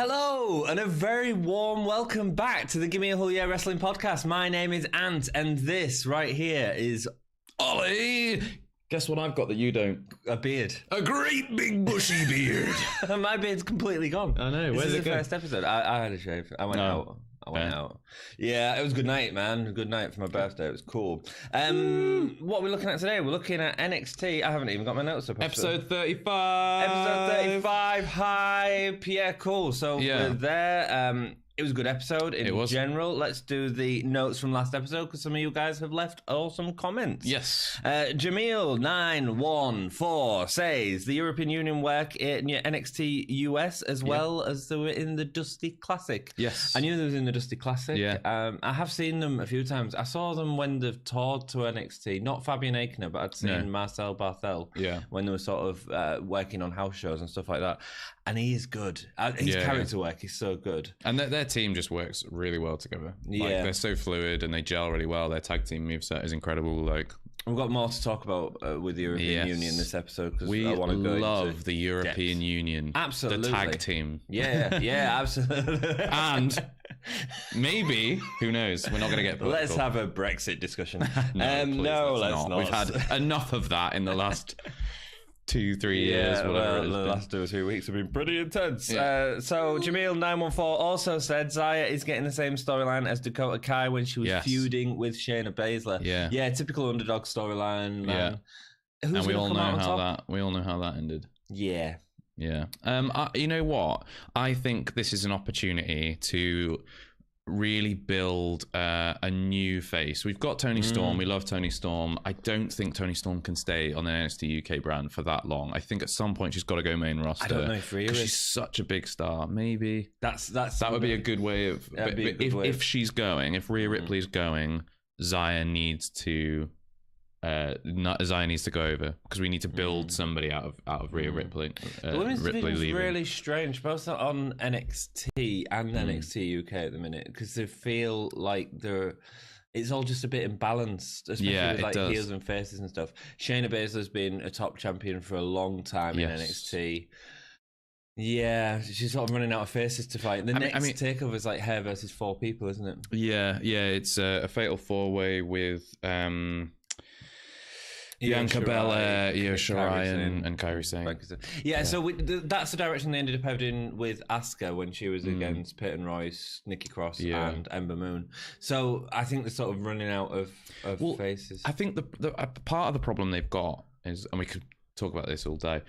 Hello, and a very warm welcome back to the Gimme a Whole Year Wrestling Podcast. My name is Ant, and this right here is Ollie. Guess what I've got that you don't? A beard. A great big bushy beard. My beard's completely gone. I know. Where's This is it the go? first episode. I had a shave. I went out. Yeah, it was a good night, man. Good night for my birthday. It was cool. What are we looking at today? We're looking at NXT. I haven't even got my notes up. Episode 35. Episode 35. Hi, Pierre. Cool. So we're there. It was a good episode in general. Let's do the notes from last episode because some of you guys have left awesome comments. Yes. Jamil914 says the European Union work in NXT US as well as they were in the Dusty Classic. Yes. I knew they was in the Dusty Classic. Yeah. I have seen them a few times. I saw them when they've toured to NXT. Not Fabian Aichner, but I'd seen Marcel Barthel when they were sort of working on house shows and stuff like that. And he is good. His character work is so good. And their team just works really well together. Like, they're so fluid and they gel really well. Their tag team moveset is incredible. Like, we've got more to talk about with the European Union this episode because we I want to go love the European Union. Absolutely. The tag team. Yeah, absolutely. And maybe, who knows? We're not going to get political. Let's have a Brexit discussion. No, let's not. We've had enough of that in the last 2-3 years. Whatever the last 2 or 3 weeks have been pretty intense. So Jamil914 also said Zaya is getting the same storyline as Dakota Kai when she was feuding with Shayna Baszler. Yeah, typical underdog storyline, man. Who's and we all know how that ended. Yeah. You know what? I think this is an opportunity to really build a new face. We've got Toni Storm. We love Toni Storm. I don't think Toni Storm can stay on the NXT UK brand for that long. I think at some point she's got to go main roster. I don't know if Rhea is. She's such a big star. Maybe that would be a good way of. If she's going, if Rhea Ripley's going, Zaya needs to. Zaya needs to go over because we need to build somebody out of Rhea Ripley. The women's division is really strange, both on NXT and NXT UK at the minute, because they feel like it's all just a bit imbalanced, especially with like heels and faces and stuff. Shayna Baszler's been a top champion for a long time in NXT. Yeah, she's sort of running out of faces to fight. The next takeover is like her versus 4 people, isn't it? Yeah, it's a fatal 4-way with Bianca Belair, Io Shirai, and Kairi Sane. So that's the direction they ended up heading with Asuka when she was against Peyton Royce, Nikki Cross, and Ember Moon. So I think they're sort of running out of faces. I think the part of the problem they've got is, and we could talk about this all day,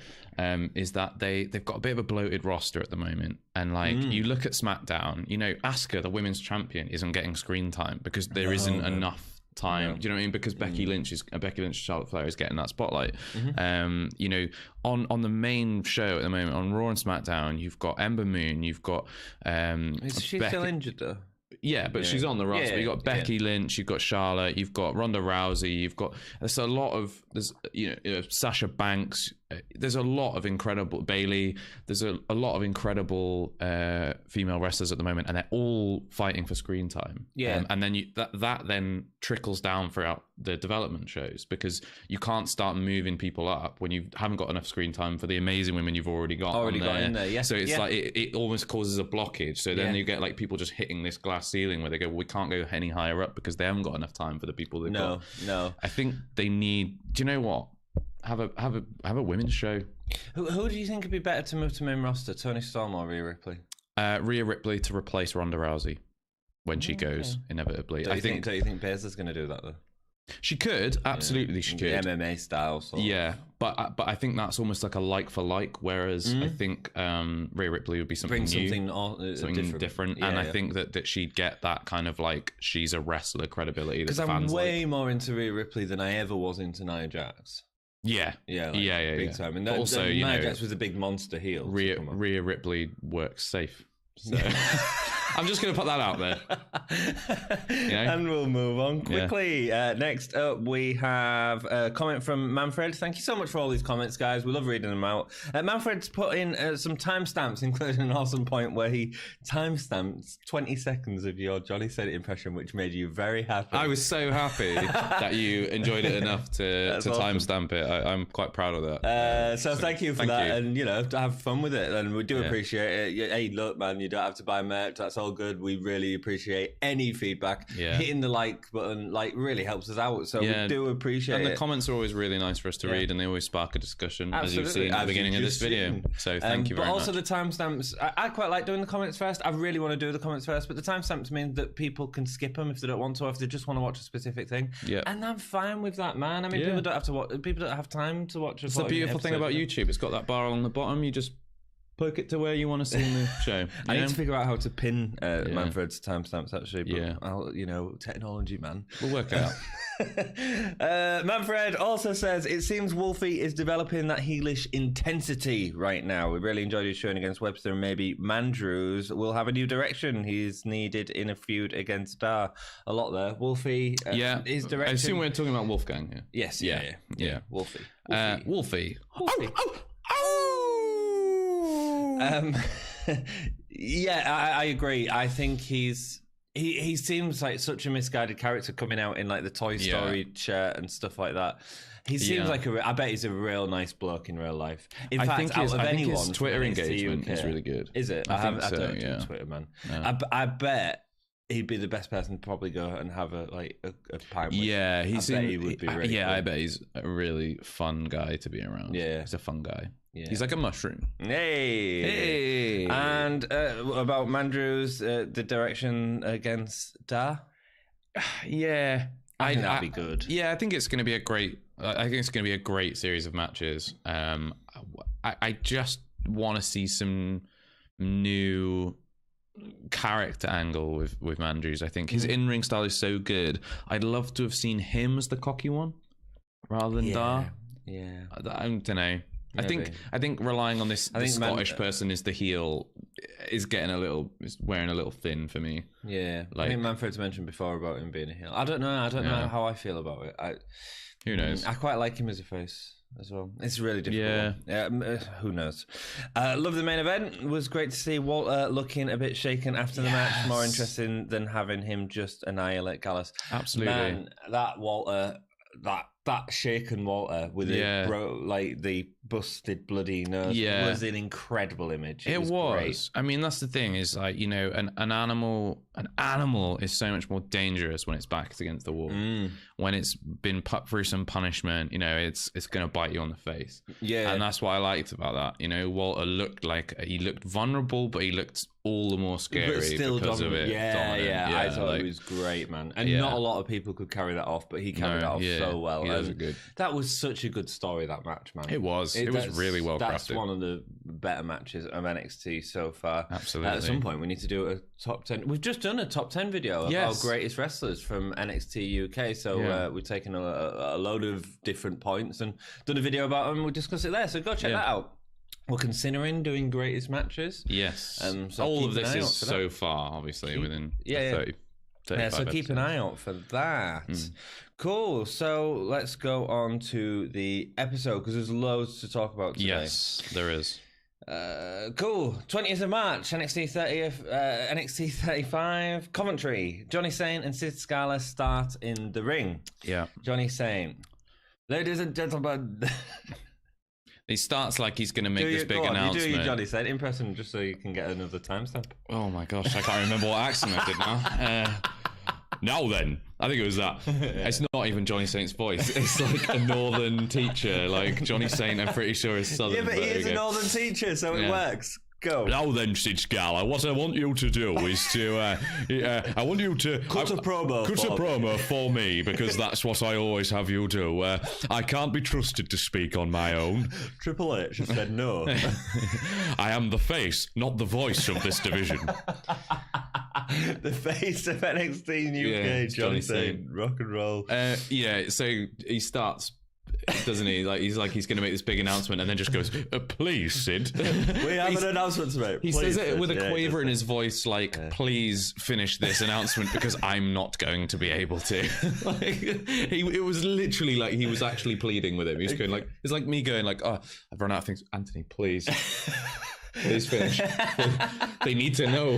is that they've got a bit of a bloated roster at the moment. And like you look at SmackDown, you know, Asuka, the women's champion, isn't getting screen time because there isn't enough time. Do you know what I mean? Because Becky Lynch Charlotte Flair is getting that spotlight. You know, on the main show at the moment on Raw and SmackDown, you've got Ember Moon, you've got is she still injured though? Yeah, but she's on the roster. You've got Becky Lynch, you've got Charlotte, you've got Ronda Rousey, you've got Sasha Banks. There's a lot of incredible Bailey. There's a lot of incredible female wrestlers at the moment, and they're all fighting for screen time. And then that then trickles down throughout the development shows because you can't start moving people up when you haven't got enough screen time for the amazing women you've already got in there. So it's like it almost causes a blockage. So then you get like people just hitting this glass ceiling where they go, well, we can't go any higher up because they haven't got enough time for the people they've got. No. I think they need. Do you know what? Have a women's show. Who do you think would be better to move to main roster, Toni Storm or Rhea Ripley? Rhea Ripley to replace Ronda Rousey when she goes inevitably. Don't you think Baszler's going to do that though? She could, absolutely, she could. The MMA style, but I think that's almost like a like for like. Whereas I think Rhea Ripley would be something different, and I think that she'd get that kind of like she's a wrestler credibility. Because I'm way more into Rhea Ripley than I ever was into Nia Jax. Big time. And also, Nia Jax was a big monster heel. Rhea Ripley works safe. So. I'm just going to put that out there. And we'll move on quickly. Next up, we have a comment from Manfred. Thank you so much for all these comments, guys. We love reading them out. Manfred's put in some timestamps, including an awesome point where he timestamped 20 seconds of your Johnny Saint impression, which made you very happy. I was so happy that you enjoyed it enough to timestamp it. I'm quite proud of that. So thank you for that, and to have fun with it, and we do appreciate it. Hey, look, man, you don't have to buy merch. That's all good. We really appreciate any feedback. Hitting the like button really helps us out. So we do appreciate it. And the comments are always really nice for us to read, and they always spark a discussion, as you've seen at the beginning of this video. So thank you very much. But also the timestamps. I quite like doing the comments first. I really want to do the comments first, but the timestamps mean that people can skip them if they don't want to, or if they just want to watch a specific thing. And I'm fine with that, man. I mean, people don't have to watch. People don't have time to watch. It's the beautiful thing about YouTube. It's got that bar along the bottom. You just poke it to where you want to see in the show. I need to figure out how to pin Manfred's timestamps, actually. But I'll, technology, man. We'll work it out. Manfred also says, it seems Wolfie is developing that heelish intensity right now. We really enjoyed his showing against Webster, and maybe Mandrews will have a new direction. He's needed in a feud against Dar. A lot there. Wolfie, his direction. I assume we're talking about Wolfgang here. Yes, yeah. Wolfie. Wolfie. I agree. I think he seems like such a misguided character coming out in like the Toy Story shirt and stuff like that. He seems like I bet he's a real nice bloke in real life. In fact, I think his Twitter engagement is really good. Is it? I don't do Twitter, man. No. I bet he'd be the best person to probably go and have a pint with. Yeah, he would be really cool. I bet he's a really fun guy to be around. Yeah, he's a fun guy. Yeah. He's like a mushroom. Hey. And about Mandrews, the direction against Dar? Yeah. I think that'd be good. Yeah, I think it's going to be a great... I think it's going to be a great series of matches. I just want to see some new character angle with Mandrews. I think his in-ring style is so good. I'd love to have seen him as the cocky one rather than Dar. Yeah. I don't know. Maybe. I think relying on this Scottish person is the heel is wearing a little thin for me. Yeah, I think Manfred's mentioned before about him being a heel. I don't know how I feel about it. Who knows? I quite like him as a face as well. It's really difficult. Yeah. Who knows? Love the main event. It was great to see Walter looking a bit shaken after the match. More interesting than having him just annihilate Gallus. Absolutely. Man, that Walter. That shaken Walter with the busted bloody nose was an incredible image. It was. Great. I mean, that's the thing is an animal is so much more dangerous when it's backed against the wall. When it's been put through some punishment, it's going to bite you on the face. Yeah, and that's what I liked about that. Walter looked vulnerable, but he looked all the more scary because of it. Yeah, I thought it was great, man. And not a lot of people could carry that off, but he carried that off so well. Good. That was such a good story, that match, man. It was. It was really well crafted. That's one of the better matches of NXT so far. Absolutely. At some point, we need to do a top 10. We've just done a top 10 video of our greatest wrestlers from NXT UK. So we've taken a load of different points and done a video about them. We'll discuss it there. So go check that out. We're considering doing greatest matches. Yes. So all of this is so far, obviously, within 30. So keep an eye out for that. Cool. So let's go on to the episode because there's loads to talk about today. Yes, there is. Cool. 20th of March, NXT 30th, NXT 35, Coventry. Johnny Saint and Sid Scala start in the ring. Yeah. Johnny Saint. Ladies and gentlemen. He starts like he's going to make this big announcement. You do your Johnny Saint impression just so you can get another timestamp. Oh my gosh, I can't remember what accent I did now. Now then, I think it was that. It's not even Johnny Saint's voice. It's like a northern teacher. Like Johnny Saint, I'm pretty sure is southern. Yeah, but he is a northern teacher, so it works. Go. Now then, Sid Scala, what I want you to do is to, I want you to cut a promo for me because that's what I always have you do. I can't be trusted to speak on my own. Triple H said no. I am the face, not the voice of this division. The face of NXT UK, Johnny Saint, rock and roll. So he starts doesn't he? He's going to make this big announcement, and then just goes, "Please, Sid." We have an announcement to make. He says it with a quaver in his voice, "Please finish this announcement because I'm not going to be able to." It was literally like he was actually pleading with him. He was going like, it's like me going like, "Oh, I've run out of things. Anthony, please." Please finish. They need to know.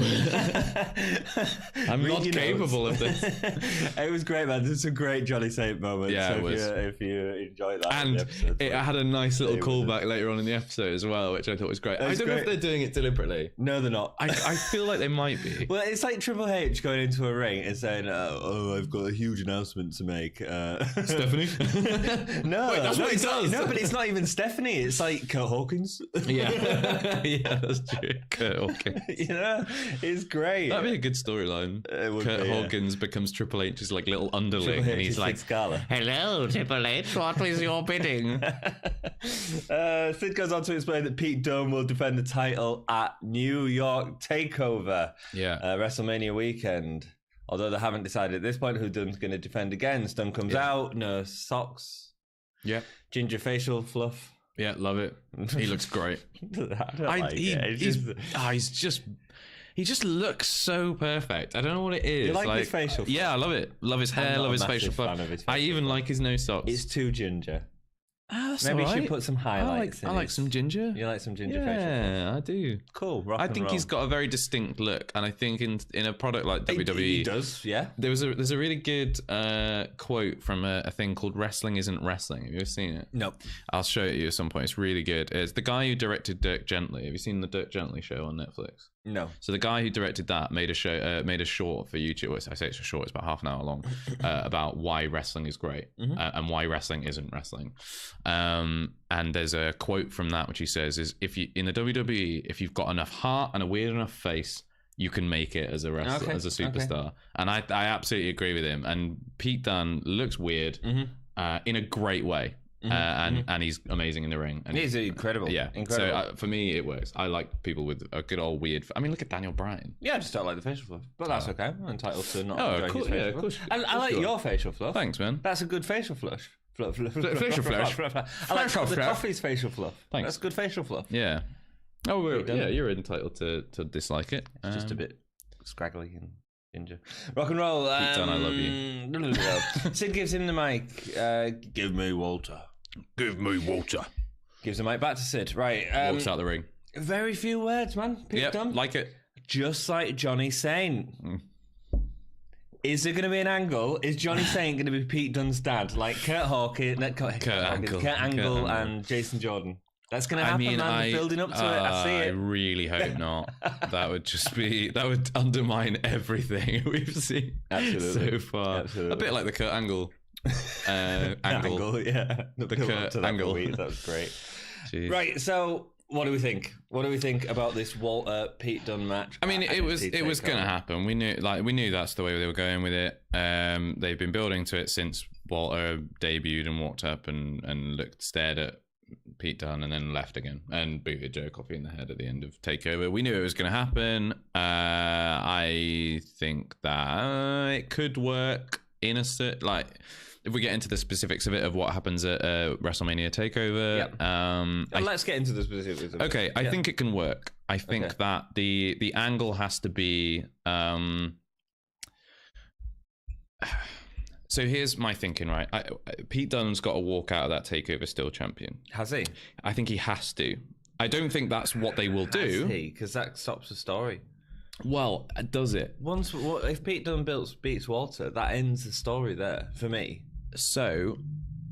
I'm not capable of this. It was great, man. This is a great Johnny Saint moment. Yeah, so it was. If you enjoyed that, and it had a nice little callback later on in the episode as well, which I thought was great. I don't know if they're doing it deliberately. No, they're not. I feel like they might be. Well, it's like Triple H going into a ring and saying, "Oh, I've got a huge announcement to make." Stephanie? No, wait, that's what he does. No, but it's not even Stephanie. It's like Kurt Hawkins. Yeah. Yeah, that's true. Kurt Hawkins. It's great. That'd be a good storyline. Kurt Hawkins becomes Triple H's like little underling, and he's like, "Hello, Triple H, what is your bidding?" Sid goes on to explain that Pete Dunne will defend the title at New York Takeover, WrestleMania weekend. Although they haven't decided at this point who Dunne's going to defend against. Dunne comes out, no socks, ginger facial fluff. Yeah, love it. He looks great. He just looks so perfect. I don't know what it is. You like his facial fluff? Yeah, I love it. Love his hair, love his facial fluff. I even like his no socks. It's too ginger. Maybe you should put some highlights in. I like some ginger. You like some ginger facial fluff? Yeah, I do. Cool. I think he's got a very distinct look, and I think in a product like WWE, he does. Yeah. There's a really good quote from a thing called "Wrestling Isn't Wrestling." Have you ever seen it? Nope. I'll show it to you at some point. It's really good. It's the guy who directed Dirk Gently. Have you seen the Dirk Gently show on Netflix? No. So the guy who directed that made a short for YouTube. I say it's a short. It's about half an hour long about why wrestling is great and why wrestling isn't wrestling. And there's a quote from that which he says is, "If you in the WWE, if you've got enough heart and a weird enough face, you can make it as a wrestler, as a superstar." And I absolutely agree with him. And Pete Dunne looks weird in a great way. And he's amazing in the ring. And he's incredible. Yeah. Incredible. So for me, it works. I like people with a good old weird. I mean, look at Daniel Bryan. Yeah, I just don't like the facial fluff, but that's okay. I'm entitled to not enjoy cool, his facial fluff. I like your facial fluff. Thanks, man. That's a good facial flush. Facial flush. I like the coffee's facial fluff. Thanks. That's good facial fluff. Yeah. Oh, yeah. You're entitled to dislike it. It's just a bit scraggly and ginger. Rock and roll. Pete Dunne, I love you. Sid gives him the mic. Give me Walter. Give me Walter. Gives the mic back to Sid. Right. Walks out the ring. Very few words, man. Pete Dunne. Like it. Just like Johnny Saint. Is there going to be an angle? Is Johnny Saint going to be Pete Dunne's dad? Like Kurt Angle and Jason Jordan. That's going to happen, man. They're building up to it. I see it. I really hope not. That would undermine everything we've seen so far. Absolutely. A bit like the Kurt Angle. Angle, yeah. The Kurt Angle. That was great. Jeez. Right, so what do we think? What do we think about this Walter Pete Dunne match? I mean, it was going to happen. We knew that's the way they were going with it. They've been building to it since Walter debuted and walked up and stared at Pete Dunne and then left again and booted Joe Coffey in the head at the end of Takeover. We knew it was going to happen. I think that it could work in a if we get into the specifics of it, of what happens at WrestleMania Takeover. Let's get into the specifics of it. Okay, I think it can work. I think that the angle has to be... So here's my thinking, right? Pete Dunne's got to walk out of that Takeover still champion. Has he? I think he has to. I don't think that's what they will do. Has he? Because that stops the story. Well, does it? If Pete Dunne beats Walter, that ends the story there for me. So,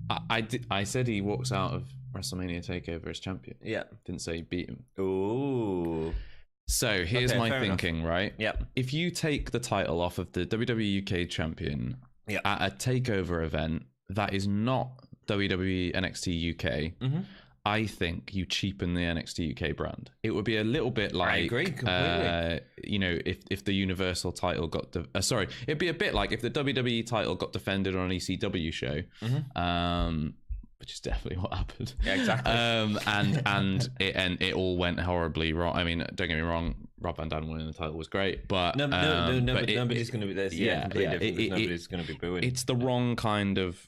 I said he walks out of WrestleMania Takeover as champion. Yeah. Didn't say he beat him. Ooh. So here's my thinking, enough. right? Yep. If you take the title off of the WWE UK champion at a Takeover event that is not WWE NXT UK, I think you cheapen the NXT UK brand. It would be a little bit like... I agree completely. If the Universal title got... it'd be a bit like if the WWE title got defended on an ECW show, which is definitely what happened. Yeah, exactly. And it all went horribly wrong. I mean, don't get me wrong, Rob Van Dam winning the title was great, but... nobody's going to be there. Nobody's going to be booing. It's the wrong kind of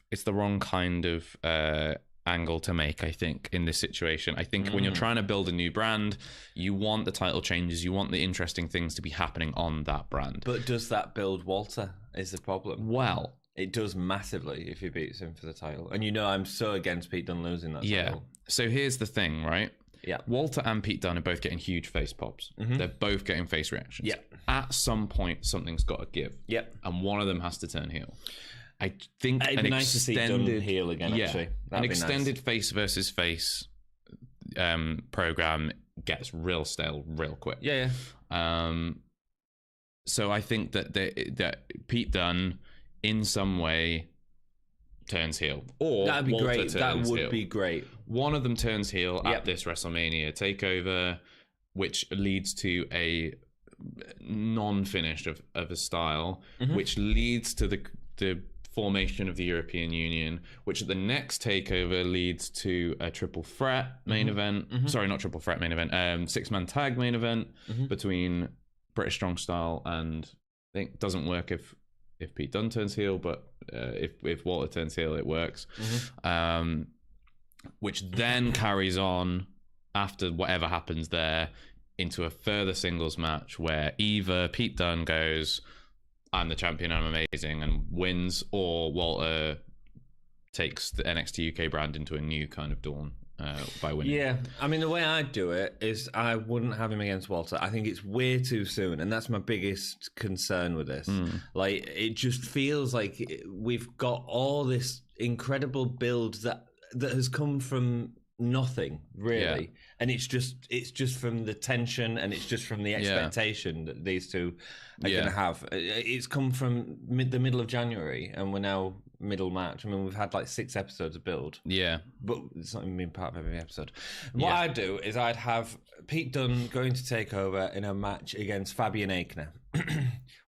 angle to make, I think, in this situation. I think when you're trying to build a new brand, you want the title changes, you want the interesting things to be happening on that brand. But does that build Walter is the problem? Well, it does massively if he beats him for the title. And I'm so against Pete Dunne losing that title. So here's the thing, right? Yeah. Walter and Pete Dunne are both getting huge face pops. They're both getting face reactions. Yeah. At some point, something's got to give. Yep. And one of them has to turn heel. I think it'd be nice to see Dunne heel again, actually. An extended face versus face program gets real stale real quick. Yeah. So I think that Pete Dunne, in some way, turns heel. Or that'd be Walter great. That would heel. be great. One of them turns heel at this WrestleMania takeover, which leads to a non-finish of a style, which leads to the formation of the European Union, which at the next takeover leads to a triple threat main event. Sorry, not triple threat main event. 6-man tag main event between British Strong Style and, I think, doesn't work if Pete Dunne turns heel, but if Walter turns heel, it works. Which then carries on after whatever happens there into a further singles match where either Pete Dunne goes, I'm the champion, I'm amazing, and wins, or Walter takes the NXT UK brand into a new kind of dawn by winning. Yeah, I mean, the way I'd do it is I wouldn't have him against Walter. I think it's way too soon, and that's my biggest concern with this. Like, it just feels like we've got all this incredible build that has come from nothing, really. And it's just from the tension, and it's just from the expectation that these two are going to have. It's come from the middle of January, and we're now middle March. I mean, we've had like 6 episodes of build. Yeah. But it's not even been part of every episode. What I'd do is I'd have Pete Dunne going to take over in a match against Fabian Aichner.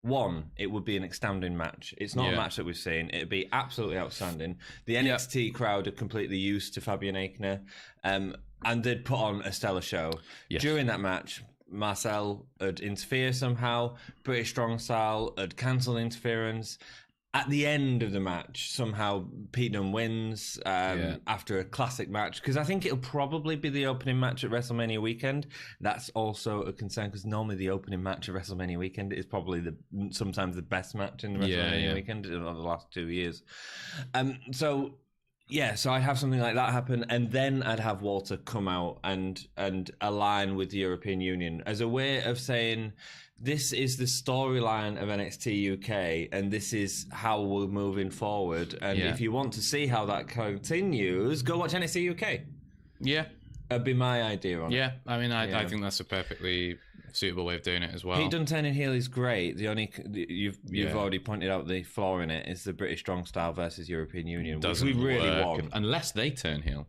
One, it would be an astounding match. It's not a match that we've seen. It'd be absolutely outstanding. The NXT crowd are completely used to Fabian Aichner, and they'd put on a stellar show. During that match, Marcel would interfere somehow. British Strong Style would cancel interference. At the end of the match, somehow Pete Dunne wins after a classic match, because I think it'll probably be the opening match at WrestleMania weekend. That's also a concern, because normally the opening match at WrestleMania weekend is probably sometimes the best match in the WrestleMania weekend in the last 2 years. So I'd have something like that happen, and then I'd have Walter come out and align with the European Union as a way of saying, this is the storyline of NXT UK, and this is how we're moving forward. And if you want to see how that continues, go watch NXT UK. Yeah. That'd be my idea on it. Yeah, I mean, I think that's a perfectly suitable way of doing it as well. Pete Dunne turning heel is great. The only you've already pointed out the flaw in it is the British Strong Style versus European Union. Doesn't we really want unless they turn heel.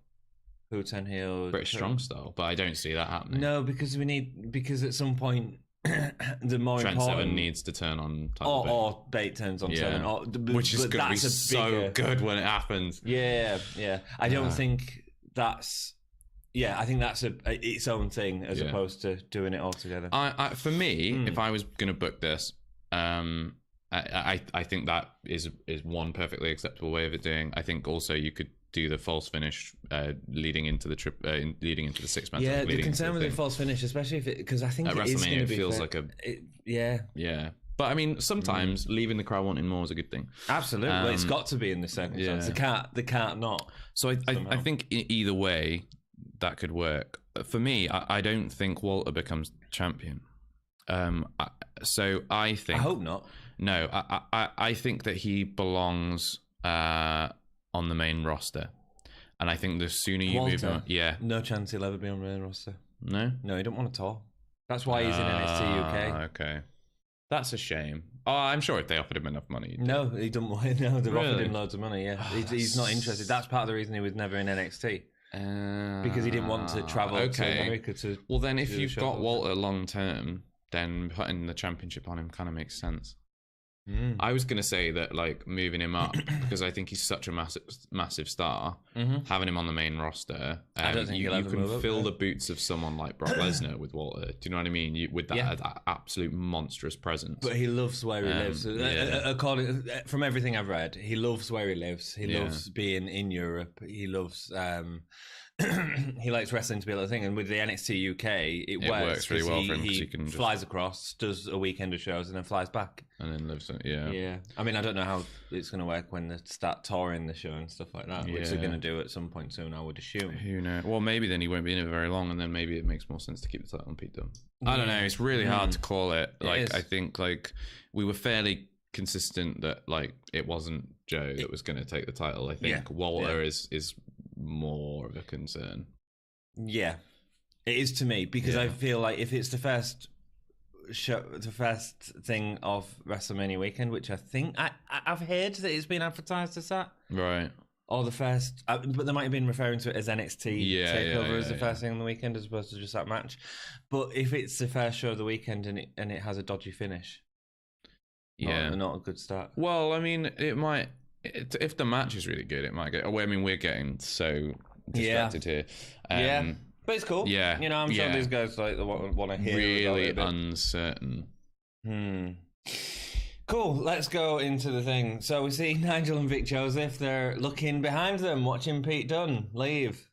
Who turn heel? British Strong Style, but I don't see that happening. No, because at some point the more Trent important Seven needs to turn on or Bate turns on Seven, which is going to be so good when it happens. I don't think that's I think that's its own thing as opposed to doing it all together. For me, if I was going to book this, I think that is one perfectly acceptable way of it doing. I think also you could do the false finish leading into the 6-man. Yeah, the concern with the false finish, especially because I think at WrestleMania it feels like But I mean, sometimes leaving the crowd wanting more is a good thing. Absolutely, it's got to be in this circumstance. They can't not. So I think either way that could work. For me, I don't think Walter becomes champion. So I think I hope not. No, I think that he belongs on the main roster, and I think the sooner you move on, no chance he'll ever be on the main roster. No, he don't want to talk. That's why he's in NXT UK. Okay, that's a shame. Oh, I'm sure if they offered him enough money. No, he don't want. No, they've offered him loads of money. Yeah, he's not interested. That's part of the reason he was never in NXT. Because he didn't want to travel to America to. Well, then if you've got Walter long term, then putting the championship on him kind of makes sense. I was going to say that, like, moving him up because I think he's such a massive star. Having him on the main roster, I don't think you can fill the boots of someone like Brock Lesnar with Walter. Do you know what I mean? With that absolute monstrous presence. But he loves where he lives. According from everything I've read, he loves where he lives. He loves being in Europe. He loves. He likes wrestling to be a little thing, and with the NXT UK, it works really well for him because he can flies across, does a weekend of shows, and then flies back, and then lives. Yeah. I mean, I don't know how it's going to work when they start touring the show and stuff like that, which they're going to do at some point soon, I would assume. Who knows? Well, maybe then he won't be in it very long, and then maybe it makes more sense to keep the title on Pete Dunne. I don't know. It's really hard to call it. Like, I think like we were fairly consistent that like it wasn't Joe that was going to take the title. I think Walter is more of a concern. Yeah, it is to me because I feel like if it's the first show, the first thing of WrestleMania weekend, which I think I've heard that it's been advertised as that, right? Or the first, but they might have been referring to it as NXT Takeover as the first thing on the weekend as opposed to just that match. But if it's the first show of the weekend and it has a dodgy finish, not a good start. Well, I mean, it might. If the match is really good, it might get. I mean, we're getting so distracted here. But it's cool. Yeah, you know, I'm sure these guys like want to hear. Really uncertain. Cool. Let's go into the thing. So we see Nigel and Vic Joseph. They're looking behind them, watching Pete Dunne leave.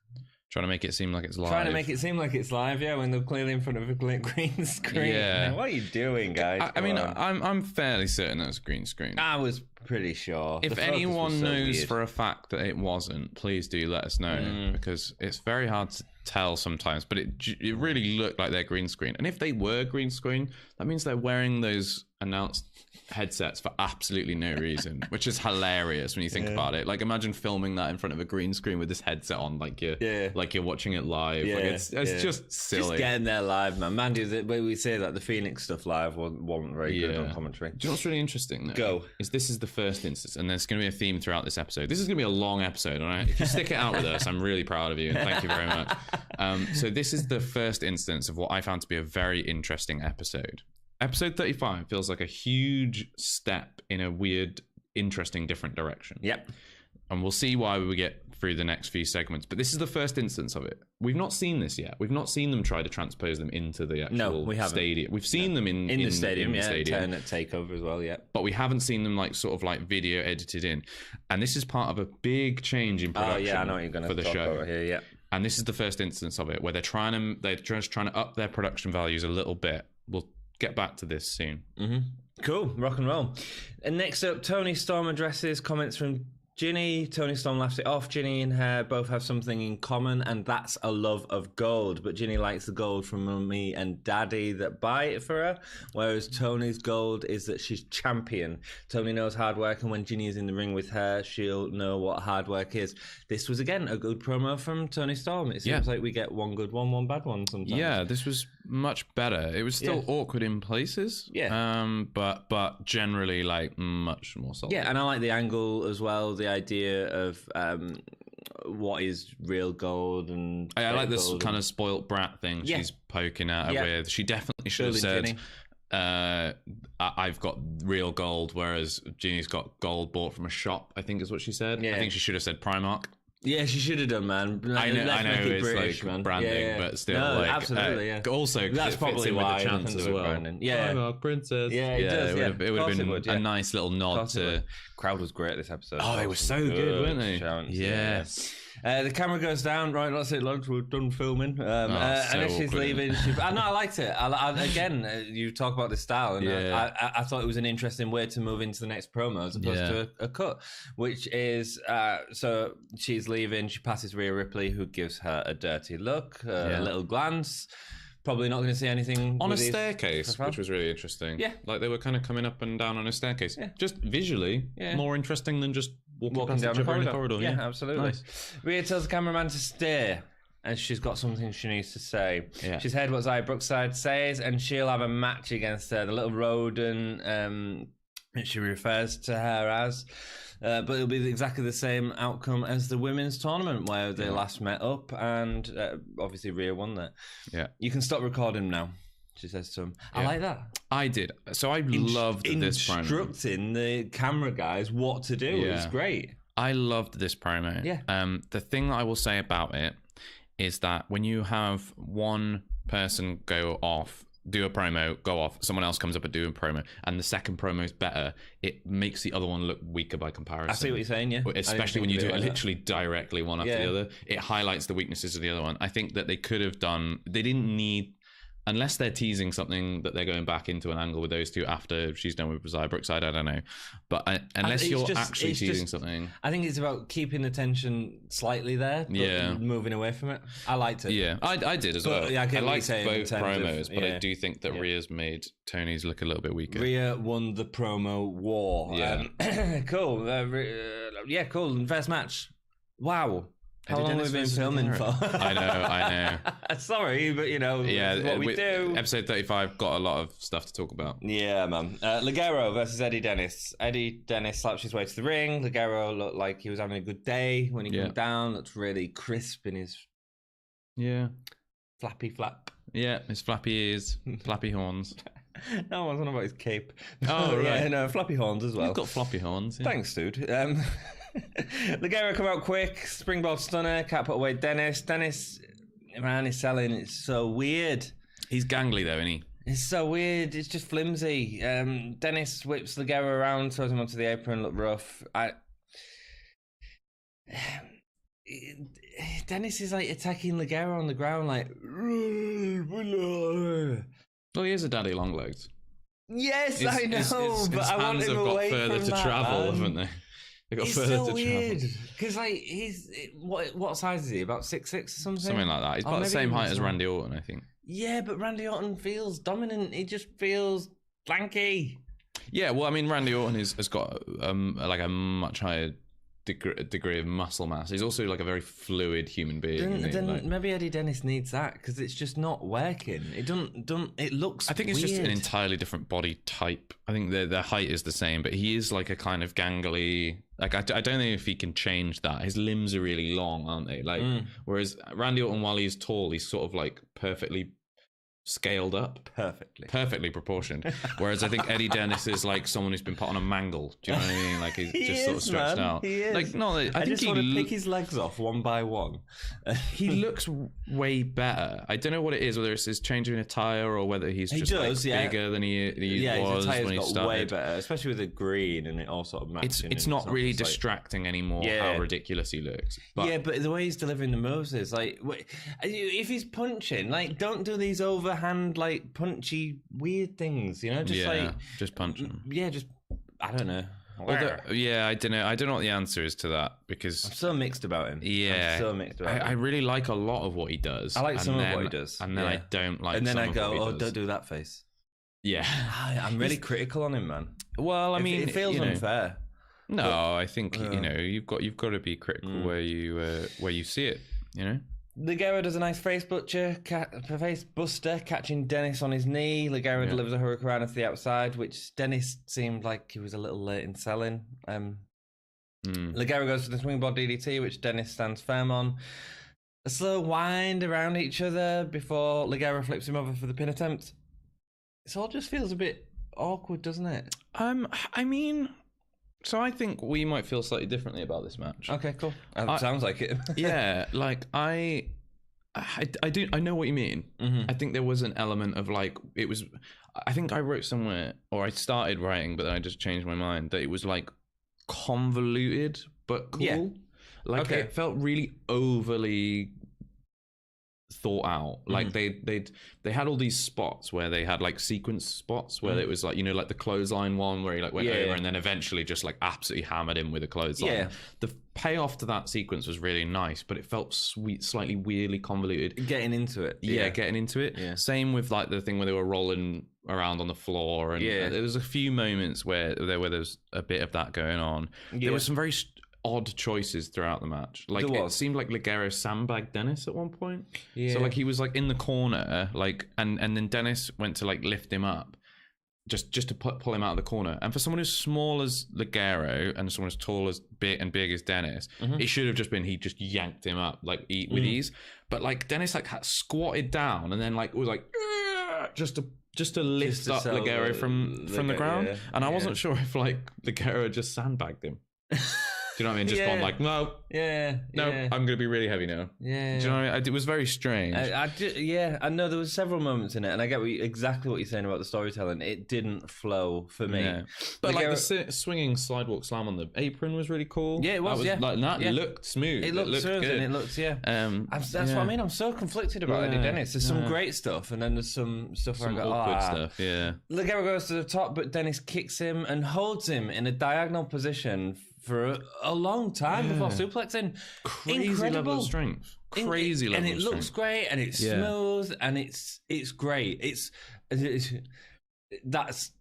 Trying to make it seem like it's live. When they're clearly in front of a green screen. Yeah. What are you doing, guys? I mean, I'm fairly certain that was a green screen. I was pretty sure. If anyone knows for a fact that it wasn't, please do let us know because it's very hard to tell sometimes. But it really looked like they're green screen. And if they were green screen, that means they're wearing those announced headsets for absolutely no reason, which is hilarious when you think about it. Like, imagine filming that in front of a green screen with this headset on, like you're watching it live. Like, it's just silly. Just getting there live, man. Mandy, we say that the Phoenix stuff live wasn't very good on commentary. Do you know what's really interesting, though? This is the first instance, and there's going to be a theme throughout this episode. This is going to be a long episode, all right? If you stick it out with us, I'm really proud of you, and thank you very much. So this is the first instance of what I found to be a very interesting episode. Episode 35 feels like a huge step in a weird, interesting, different direction. Yep. And we'll see why we get through the next few segments. But this is the first instance of it. We've not seen this yet. We've not seen them try to transpose them into the actual stadium. We've seen them in the stadium. Turn at Takeover as well, But we haven't seen them like sort of like video edited in. And this is part of a big change in production I know what you're going to talk about here, And this is the first instance of it where they're just trying to up their production values a little bit. We'll get back to this soon. Cool, rock and roll. And next up, Toni Storm addresses comments from Ginny. Toni Storm laughs it off. Ginny and her both have something in common, and that's a love of gold. But Ginny likes the gold from Mummy and Daddy that buy it for her, whereas Toni's gold is that she's champion. Toni knows hard work, and when Ginny is in the ring with her, she'll know what hard work is. This was, again, a good promo from Toni Storm. It seems like we get one good one, one bad one sometimes. Yeah, this was much better. It was still awkward in places. But generally, like, much more solid. Yeah, and I like the angle as well, the idea of what is real gold and I like this kind of spoilt brat thing she's poking at her with. She definitely should have said I've got real gold, whereas Ginny's got gold bought from a shop, I think is what she said. I think she should have said Primark. Yeah, she should have done, man. I know it's British, like man. Branding, but still, like, absolutely, Also, that's probably why the chance as well. Branding. Yeah, Princess. It does. It would have been a nice little nod to. Crowd was great this episode. Oh, they were so good, weren't they? Yes. The camera goes down. Right, that's it, lads. We're done filming. And as she's leaving, I liked it. Again, you talk about the style, and I thought it was an interesting way to move into the next promo as opposed to a cut, which is so she's leaving. She passes Rhea Ripley, who gives her a dirty look, a little glance. Probably not going to see anything on a staircase, which was really interesting. Yeah, like they were kind of coming up and down on a staircase. Yeah, just visually more interesting than just walking down the corridor. Yeah, absolutely. Nice. Rhea tells the cameraman to stare, and she's got something she needs to say. Yeah. She's heard what Xia Brookside says, and she'll have a match against her, the little rodent that she refers to her as. But it'll be exactly the same outcome as the women's tournament where they last met up, and obviously Rhea won that. Yeah. You can stop recording now. she says to him. I like that. I did. So I loved this promo. Instructing the camera guys what to do. Yeah. It was great. I loved this promo. Yeah. The thing that I will say about it is that when you have one person go off, do a promo, go off, someone else comes up and do a promo, and the second promo is better, it makes the other one look weaker by comparison. I see what you're saying, yeah. Especially when you do it literally directly one after the other. It highlights the weaknesses of the other one. I think that they could have done... They didn't need... Unless they're teasing something that they're going back into an angle with those two after she's done with Zaya Brookside, I don't know. But unless you're actually teasing something... I think it's about keeping the tension slightly there, but moving away from it. I liked it. Yeah, I did as well. Yeah, I liked both promos, but I do think that Rhea's made Tony's look a little bit weaker. Rhea won the promo war. Yeah. Cool. Cool. First match. Wow. How long have we been filming for? I know. Sorry, but what we do. Episode 35 got a lot of stuff to talk about. Yeah, man. Ligero versus Eddie Dennis. Eddie Dennis slaps his way to the ring. Ligero looked like he was having a good day when he came down. Looked really crisp in his flappy flap. Yeah, his flappy ears, flappy horns. No, I wasn't about his cape. Oh, right. Yeah, flappy horns as well. He's got floppy horns. Yeah. Thanks, dude. Ligero come out quick, springboard stunner, can't put away Dennis. Dennis, man, he's selling. It's so weird. He's gangly though, isn't he? It's so weird. It's just flimsy. Dennis whips Ligero around, throws him onto the apron, look rough. Dennis is like attacking Ligero on the ground, like. Well, he is a daddy long legs. Yes, I know, but I want him away from that. Hands have got further to travel, haven't they? They got further so to weird. travel. Because like what size is he? About 6'6" or something? Something like that. He's about the same height as Randy Orton, I think. Yeah, but Randy Orton feels dominant. He just feels lanky. Yeah, well, I mean, Randy Orton has got like a much higher degree of muscle mass. He's also like a very fluid human being. Then maybe Eddie Dennis needs that because it's just not working. It don't. It looks. I think it's weird. Just an entirely different body type. I think their height is the same, but he is like a kind of gangly. Like I don't know if he can change that. His limbs are really long, aren't they? Like whereas Randy Orton, while he's tall, he's sort of like perfectly scaled up, perfectly proportioned. Whereas I think Eddie Dennis is like someone who's been put on a mangle. Do you know what I mean? Like he's just sort of stretched out. He is. Like no, I think just want to pick his legs off one by one. He looks way better. I don't know what it is, whether it's his change in attire or whether he's just bigger than he was when he started. Way better, especially with the green and it all sort of matching. It's not really distracting anymore how ridiculous he looks. But the way he's delivering the moves is like, if he's punching, like don't do these overhand like punchy weird things, just punch him. Yeah, just I don't know. I don't know. I don't know what the answer is to that because I'm so mixed about him. Yeah, I'm so mixed about him. I really like a lot of what he does. I like some of what he does, and then I don't like. And then I go, oh, don't do that face. Yeah, I'm really critical on him, man. Well, I mean, it feels unfair. No, I think you've got to be critical where you see it. Ligero does a nice face buster, catching Dennis on his knee. Ligero delivers a hurricanrana to the outside, which Dennis seemed like he was a little late in selling. Ligero goes for the swingboard DDT, which Dennis stands firm on. A slow wind around each other before Ligero flips him over for the pin attempt. It all just feels a bit awkward, doesn't it? I mean... So I think we might feel slightly differently about this match. Okay, cool. Sounds like it. Yeah, like I know what you mean. Mm-hmm. I think there was an element of like it was. I think I wrote somewhere, or I started writing, but then I just changed my mind that it was like convoluted but cool. Yeah. Like it felt really overly thought out. Like they had all these spots where they had like sequence spots where it was like like the clothesline one where he like went over and then eventually just like absolutely hammered him with a clothesline. The payoff to that sequence was really nice, but it felt slightly weirdly convoluted. Getting into it. Getting into it. Yeah. Same with like the thing where they were rolling around on the floor and there was a few moments where there was a bit of that going on. There was some very odd choices throughout the match. Like it seemed like Ligero sandbagged Dennis at one point. Yeah. So like he was like in the corner, like and then Dennis went to like lift him up, just to pull him out of the corner. And for someone as small as Ligero and someone as tall as big as Dennis, it should have just been he just yanked him up like with ease. But like Dennis like squatted down and then like was like just to lift up Ligero from the ground. Yeah, and I wasn't sure if like Ligero just sandbagged him. Do you know what I mean? Just gone like, no, I'm going to be really heavy now. Yeah. Do you know what I mean? It was very strange. I know there was several moments in it, and I get exactly what you're saying about the storytelling. It didn't flow for me. Yeah. But like the swinging slidewalk slam on the apron was really cool. Yeah, it was. That looked smooth. It looked smooth, good. And it looks, that's what I mean. I'm so conflicted about Eddie Dennis. There's some great stuff, and then there's some stuff where I go, awkward stuff. Yeah. Ligero goes to the top, but Dennis kicks him and holds him in a diagonal position for a long time before suplexing. Crazy level of strength. Crazy level of strength. And it looks great, and it's smooth, and it's great. That's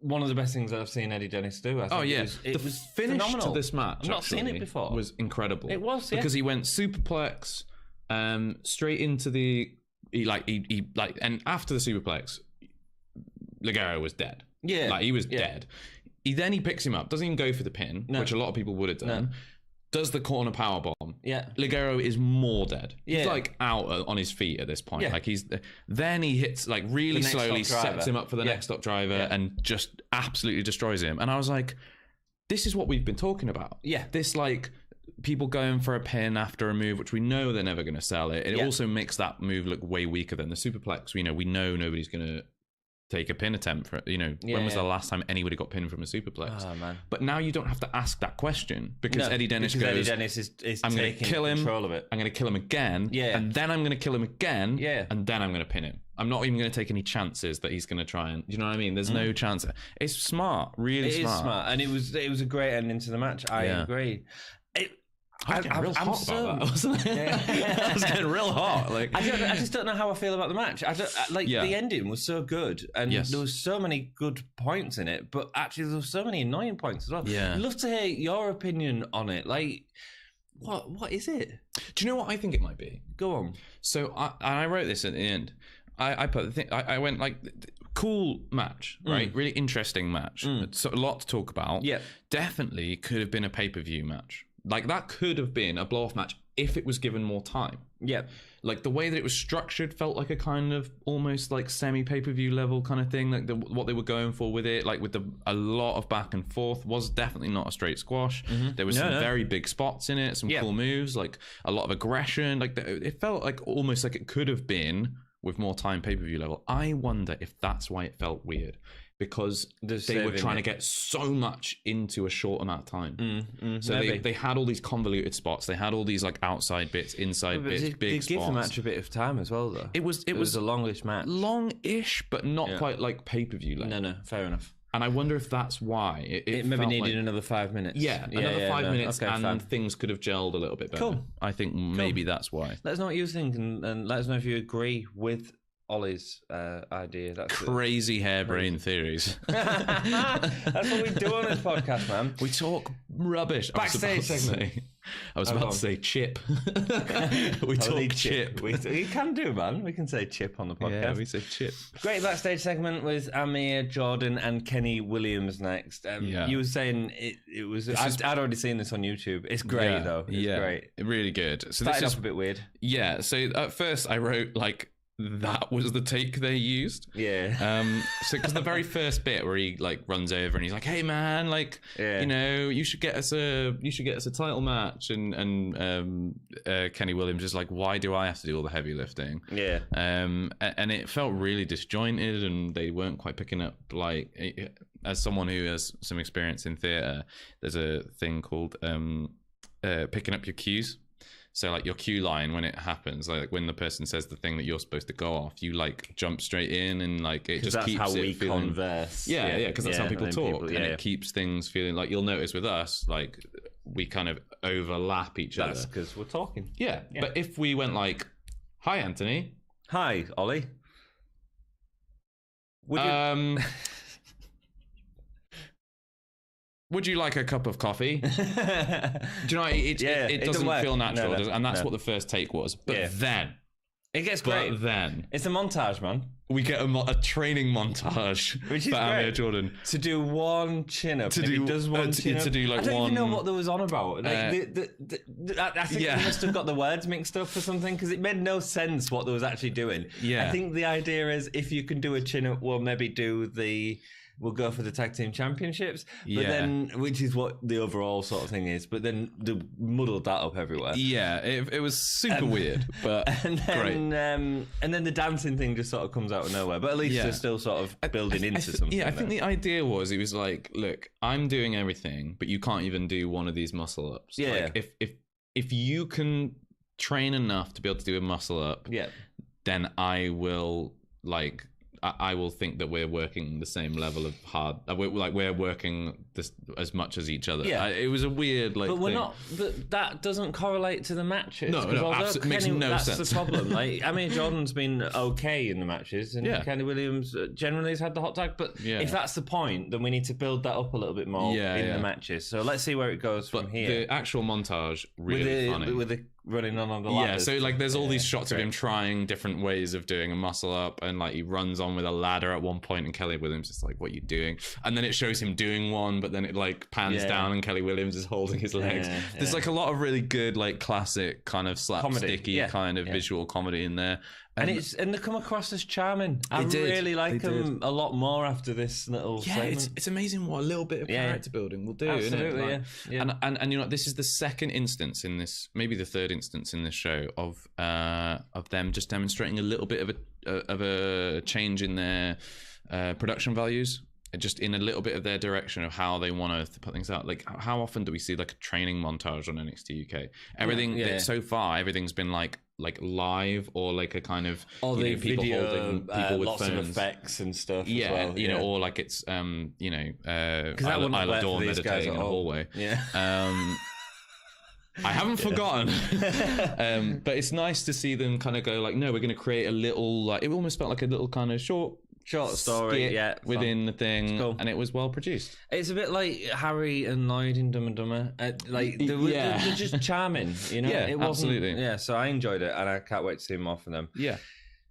one of the best things that I've seen Eddie Dennis do. I think. It was finish phenomenal. To this match, I've not seen it before. Was incredible. It was, because he went superplex, straight into the and after the superplex, Ligero was dead. Yeah, like he was dead. He picks him up, doesn't even go for the pin, which a lot of people would have done. Does the corner powerbomb. Yeah. Ligero is more dead. He's like out on his feet at this point. Yeah. Like then he hits like really slowly, sets him up for the next stop driver and just absolutely destroys him. And I was like, this is what we've been talking about. Yeah. This like people going for a pin after a move, which we know they're never going to sell it. It also makes that move look way weaker than the superplex. We know nobody's going to take a pin attempt for, when was the last time anybody got pinned from a superplex? Oh, man. But now you don't have to ask that question because Eddie Dennis goes, Eddie Dennis is I'm going to kill him, control of it. I'm going to kill him again, and then I'm going to kill him again, and then I'm going to pin him. I'm not even going to take any chances that he's going to try and, you know what I mean? There's no chance. It's smart, really smart. It is smart, and it was a great ending to the match. I agree. I was getting real hot about that, wasn't I? I was getting real hot. Like I just don't know how I feel about the match. The ending was so good, and there was so many good points in it, but actually there was so many annoying points as well. Yeah, I'd love to hear your opinion on it. Like, what is it? Do you know what I think it might be? Go on. So I wrote this at the end. I put the thing. I went like, cool match, right? Really interesting match. So a lot to talk about. Yeah, definitely could have been a pay-per-view match. Like, that could have been a blow-off match if it was given more time. Yeah. Like, the way that it was structured felt like a kind of almost like semi-pay-per-view level kind of thing. Like, what they were going for with it, like with a lot of back and forth, was definitely not a straight squash. There was some very big spots in it, some cool moves, like a lot of aggression. Like, it felt like almost like it could have been with more time pay-per-view level. I wonder if that's why it felt weird. Because they were trying to get so much into a short amount of time. So they had all these convoluted spots. They had all these like outside bits, inside bits, big spots. They give the match a bit of time as well, though. It was a longish match. Long-ish, but not quite like pay-per-view level. No, fair enough. And I wonder if that's why. It maybe needed another 5 minutes. Yeah, another 5 minutes, and things could have gelled a little bit better. Cool. I think maybe that's why. Let us know what you think, and let us know if you agree with Ollie's idea. That's crazy harebrained theories. That's what we do on this podcast, man. We talk rubbish. Backstage segment. I was about to say chip. We talk chip. You can do, man. We can say chip on the podcast. Yeah, we say chip. Great backstage segment with Amir, Jordan, and Kenny Williams next. You were saying it was. I'd already seen this on YouTube. It's great though. It's great. Really good. So started off a bit weird. Yeah. So at first I wrote like, that was the take they used. Yeah. So because the very first bit where he like runs over and he's like, "Hey man, like you should get us a title match," and Kenny Williams is like, "Why do I have to do all the heavy lifting?" Yeah. And it felt really disjointed, and they weren't quite picking up. Like, as someone who has some experience in theatre, there's a thing called picking up your cues. So like your cue line, when it happens, like when the person says the thing that you're supposed to go off, you like jump straight in, and like it just keeps how it we feeling. Converse. Yeah, because that's how people talk, and it keeps things feeling like, you'll notice with us, like we kind of overlap each other. That's because we're talking. Yeah, but if we went like, "Hi, Anthony." "Hi, Ollie." Would you... Would you like a cup of coffee? Do you know, it doesn't feel natural, and that's what the first take was. But then It gets great. But then it's a montage, man. We get a training montage which is for Amir Jordan to do one chin up. To do one chin up. To do like I don't one. even know what there was on about. Like, I think they must have got the words mixed up or something because it made no sense what they was actually doing. Yeah. I think the idea is if you can do a chin up, we'll maybe we'll go for the tag team championships, but then, which is what the overall sort of thing is, but then they muddled that up everywhere. Yeah, it was super weird, but great. And then the dancing thing just sort of comes out of nowhere, but at least they're still sort of building into something. Yeah, I think the idea was, it was like, look, I'm doing everything, but you can't even do one of these muscle ups. Yeah. Like, if you can train enough to be able to do a muscle up, then I will think that we're working the same level of hard. We're working this as much as each other. Yeah, it was a weird but we're not. But that doesn't correlate to the matches. No, absolutely makes no sense. That's the problem. Like, I mean, Jordan's been okay in the matches, and Kenny Williams generally has had the hot tag. But if that's the point, then we need to build that up a little bit more in the matches. So let's see where it goes from here. The actual montage really funny with the running on the ladders. Yeah, so like there's all these shots of him trying different ways of doing a muscle up, and like he runs on with a ladder at one point, and Kelly Williams is like, "What are you doing?" And then it shows him doing one, but then it like pans down, and Kelly Williams is holding his legs. There's like a lot of really good like classic kind of slapsticky kind of visual comedy in there. And they come across as charming. I really like them a lot more after this little segment. It's amazing what a little bit of character building will do. Absolutely, isn't it? Like, and you know, this is the second instance in this, maybe the third instance in this show of them just demonstrating a little bit of a change in their production values. Just in a little bit of their direction of how they want to put things out. Like, how often do we see like a training montage on NXT UK? Everything so far, everything's been like live or like a kind of the people video, holding people with lots phones. Of effects and stuff. Yeah, as well. you know, or like it's Isla Dawn meditating in a hallway. Yeah. I haven't forgotten. But it's nice to see them kind of go like, no, we're going to create a little, like, it almost felt like a little kind of short story within the thing, cool. And it was well produced. It's a bit like Harry and Lloyd in Dumb and Dumber. They're just charming, you know. It wasn't, absolutely. Yeah, so I enjoyed it, and I can't wait to see more from them. Yeah.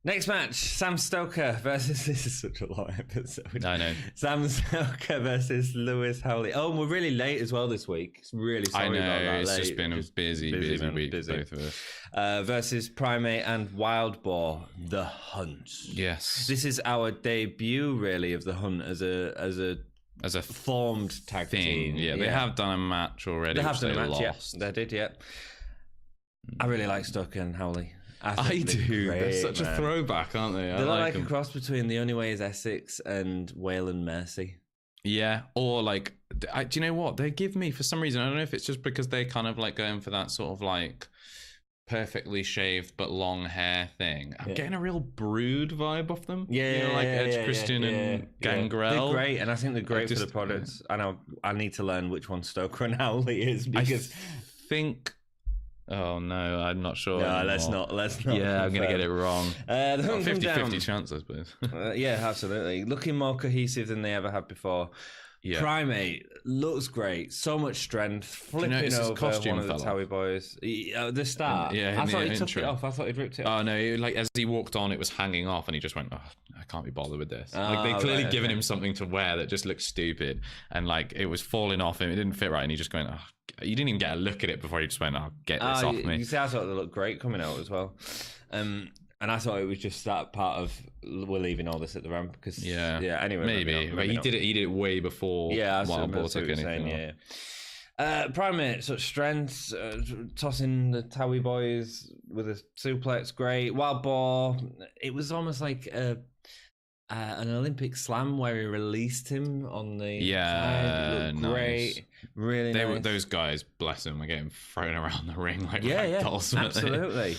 Next match, Sam Stoker versus... This is such a long episode. I know. Sam Stoker versus Lewis Howley. Oh, and we're really late as well this week. It's really sorry about that. It's just been a busy week. Both of us. Versus Primate and Wild Boar, The Hunt. Yes. This is our debut, really, of The Hunt as a formed tag team. Yeah, they have done a match already. They have done a match, lost. Yeah. They did, yeah. I really like Stoker and Howley. I do. Great, they're such a throwback, aren't they? They're like a cross between The Only Way Is Essex and Waylon Mercy. Yeah, or like, do you know what? They give me, for some reason, I don't know if it's just because they kind of like going for that sort of like perfectly shaved but long hair thing. I'm getting a real Brood vibe off them. Yeah, you know, like Edge Christian and Gangrel. They're great, and I think they're great for the products. I need to learn which one Stoker and Howley is because I think. Oh no, I'm not sure. No, let's not. Yeah, I'm going to get it wrong. The Hunt 50-50 chance, I suppose. Yeah, absolutely. Looking more cohesive than they ever had before. Yeah. Primate looks great. So much strength. Flipping over one of the Towie boys. The start. I thought he took it off. I thought he'd ripped it off. Oh no, like as he walked on, it was hanging off and he just went, oh, I can't be bothered with this. Like they clearly given him something to wear that just looked stupid. And like it was falling off him. It didn't fit right. And he just went, oh. You didn't even get a look at it before he just went, oh, get this off me. You see, I thought they looked great coming out as well. And I thought it was just that part of we're leaving all this at the ramp because anyway, maybe but he did it way before. Wild Boar took anything. Primate, such strength, tossing the Towie boys with a suplex, great. Wild Boar, it was almost like an Olympic slam where he released him on the side. Nice. Great, really nice. Those guys, bless them, are getting thrown around the ring like dolls. Absolutely.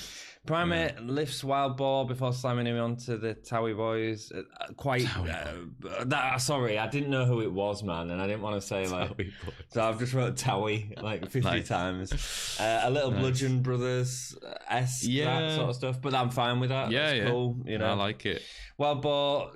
Primate lifts Wild Boar before slamming him onto the Towie boys. Sorry, I didn't know who it was, man, and I didn't want to say like. So I've just wrote Towie like 50 times. A little Bludgeon Brothers that sort of stuff, but I'm fine with that. That's cool. You know, I like it. Wild Boar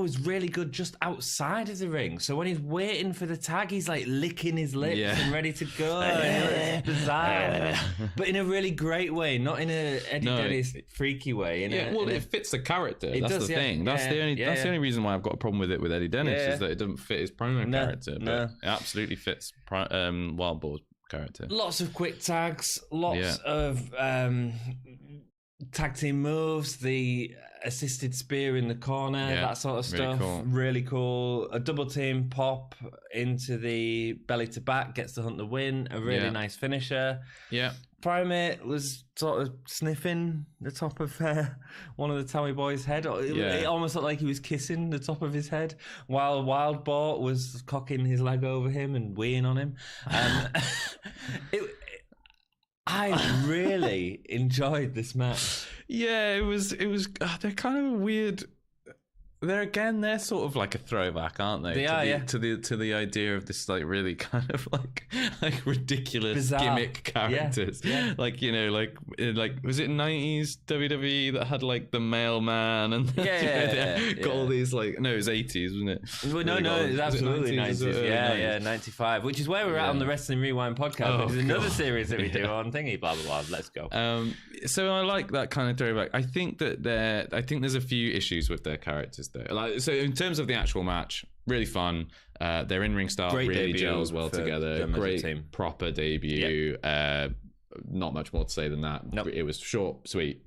was really good just outside of the ring. So when he's waiting for the tag, he's like licking his lips and ready to go. It's bizarre, but in a really great way, not in a Eddie Dennis freaky way. It fits the character. That's the thing. That's the only reason why I've got a problem with it with Eddie Dennis is that it doesn't fit his promo character. But it absolutely fits Wild Boar's character. Lots of quick tags, lots of tag team moves, the assisted spear in the corner, that sort of stuff. Really cool. A double team pop into the belly to back, gets to hunt the win. A really nice finisher. Yeah. Primate was sort of sniffing the top of one of the Tommy Boy's head. It almost looked like he was kissing the top of his head, while Wild Boar was cocking his leg over him and weeing on him. I really enjoyed this match. Yeah, it was. They're kind of weird. They're sort of like a throwback, aren't they? To the idea of this like really kind of like ridiculous bizarre gimmick characters. Yeah. Like was it 90s WWE that had like the mailman and got all these like it was 80s, wasn't it? Well, no, it was absolutely 90s. 95, which is where we're at on the Wrestling Rewind podcast, which is another series that we do on thingy, blah blah blah. Let's go. So I like that kind of throwback. I think there's a few issues with their characters. So in terms of the actual match, really fun. Their in-ring style really gels well together. Great proper debut. Not much more to say than that. Nope. It was short, sweet,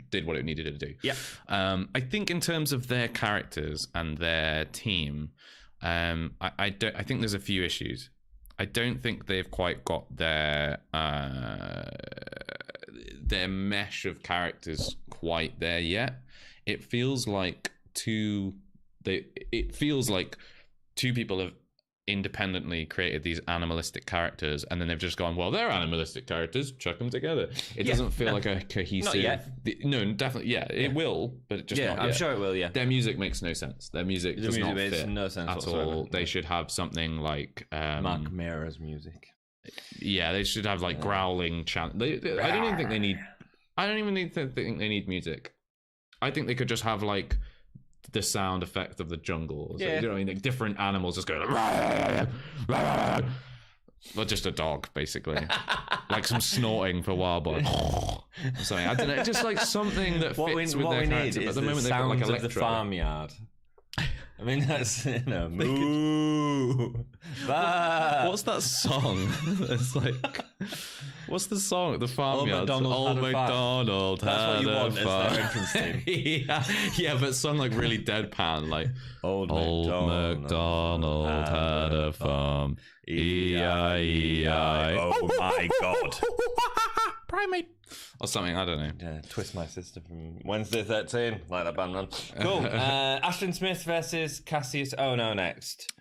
did what it needed to do. Yeah. I think in terms of their characters and their team, I think there's a few issues. I don't think they've quite got their mesh of characters quite there yet. It feels like two people have independently created these animalistic characters, and then they've just gone, well, they're animalistic characters, chuck them together. It doesn't feel like a cohesive. Not yet. No, definitely. Yeah, it will, but it just not I'm yet. sure it will. Yeah, their music makes no sense. Their music does not fit no sense at whatsoever. all. They should have something like Mark Mera's music. Yeah, they should have like growling chant. I don't even think they need. I don't even think they need music. I think they could just have like the sound effect of the jungle. So, you know what I mean? Like different animals just go well, just a dog, basically. Like some snorting for Wild Boy. Something. I don't know. Just like something that fits with their character. But at the moment, they've got like electro. The farmyard. I mean, that's moo. What's that song? It's like, what's the song? The farmyard. Old MacDonald. That's what you want as their entrance theme. Yeah, but sung like really deadpan, like Old MacDonald had a farm. E-I-E-I. Oh my God. Primate. Or something, I don't know. Yeah, Twist My Sister from Wednesday 13, like that band, man. Cool. Ashton Smith versus Cassius Ohno next.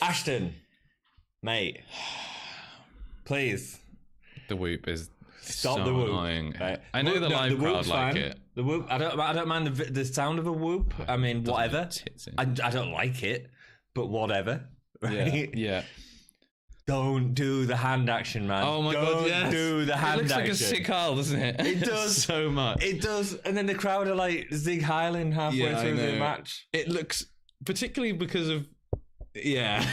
Ashton, mate, please. The whoop is stop so the whoop. Annoying. Right. I know the live crowd like it. The whoop, I don't mind the sound of a whoop. I mean, whatever. I don't like it, but whatever. Right? Yeah. Don't do the hand action, man. Oh my God, yes. Don't do the hand action. It looks like a sick Harl, doesn't it? It does. So much. It does. And then the crowd are like Zig heiling halfway through the match. It looks, particularly because of, it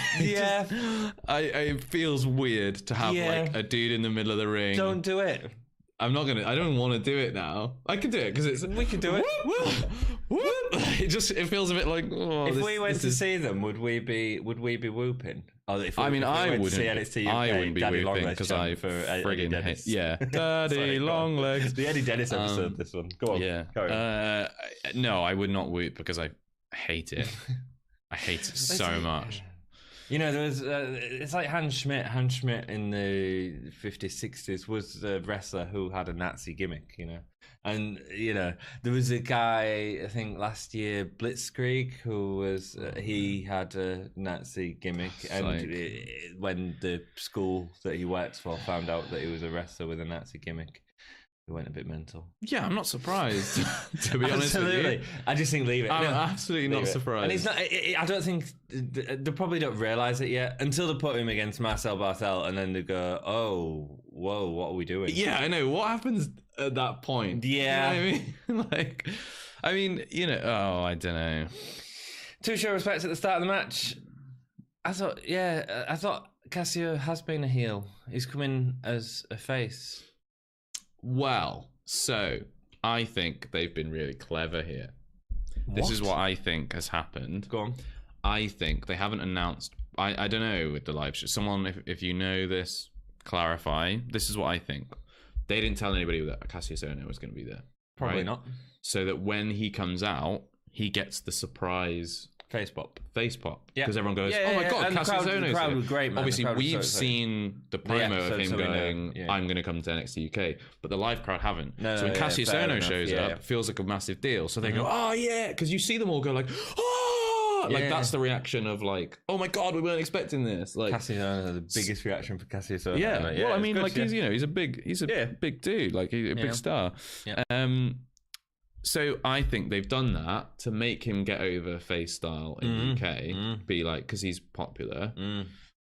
feels weird to have like a dude in the middle of the ring. Don't do it. I don't want to do it now. I can do it because we can do it. Whoop. It feels a bit like, if we went to see them, would we be whooping? I wouldn't. I wouldn't be whooping because I friggin' hate. Yeah, Daddy Long Legs. The Eddie Dennis episode. This one. Go on. Yeah. No, I would not whoop because I hate it. I hate it so much. You know, there was it's like Hans Schmidt. Hans Schmidt in the 50s, 60s was a wrestler who had a Nazi gimmick, you know. And, you know, there was a guy, I think last year, Blitzkrieg, who was, he had a Nazi gimmick. And when the school that he works for found out that he was a wrestler with a Nazi gimmick, it went a bit mental. Yeah, I'm not surprised, to be honest with you. I just think leave it. I'm absolutely not surprised. And it's not. I don't think they probably don't realise it yet until they put him against Marcel Barthel, and then they go, "Oh, whoa, what are we doing?" Yeah, I know. What happens at that point? Yeah, you know what I mean, you know. Oh, I don't know. Two show respects at the start of the match. I thought Cassio has been a heel. He's come in as a face. Well, so I think they've been really clever here. This is what I think has happened. Go on. I think they haven't announced. I don't know with the live show. Someone, if you know this, clarify. This is what I think. They didn't tell anybody that Cassius Ohno was going to be there. Probably not. So that when he comes out, he gets the surprise face pop. Because everyone goes, oh my God, Cassius Ohno's the crowd was great, man. Obviously, we've seen the promo of him going, I'm going to come to NXT UK, but the live crowd haven't. So when Cassius Ohno shows up, it feels like a massive deal. So they go, oh yeah, because you see them all go like, oh, like that's the reaction of like, oh my God, we weren't expecting this. Like Cassius Ohno, the biggest reaction for Cassius Ohno. Yeah, well, I mean, like he's a big dude, like he's a big star. So I think they've done that to make him get over face style in the UK, be like, because he's popular.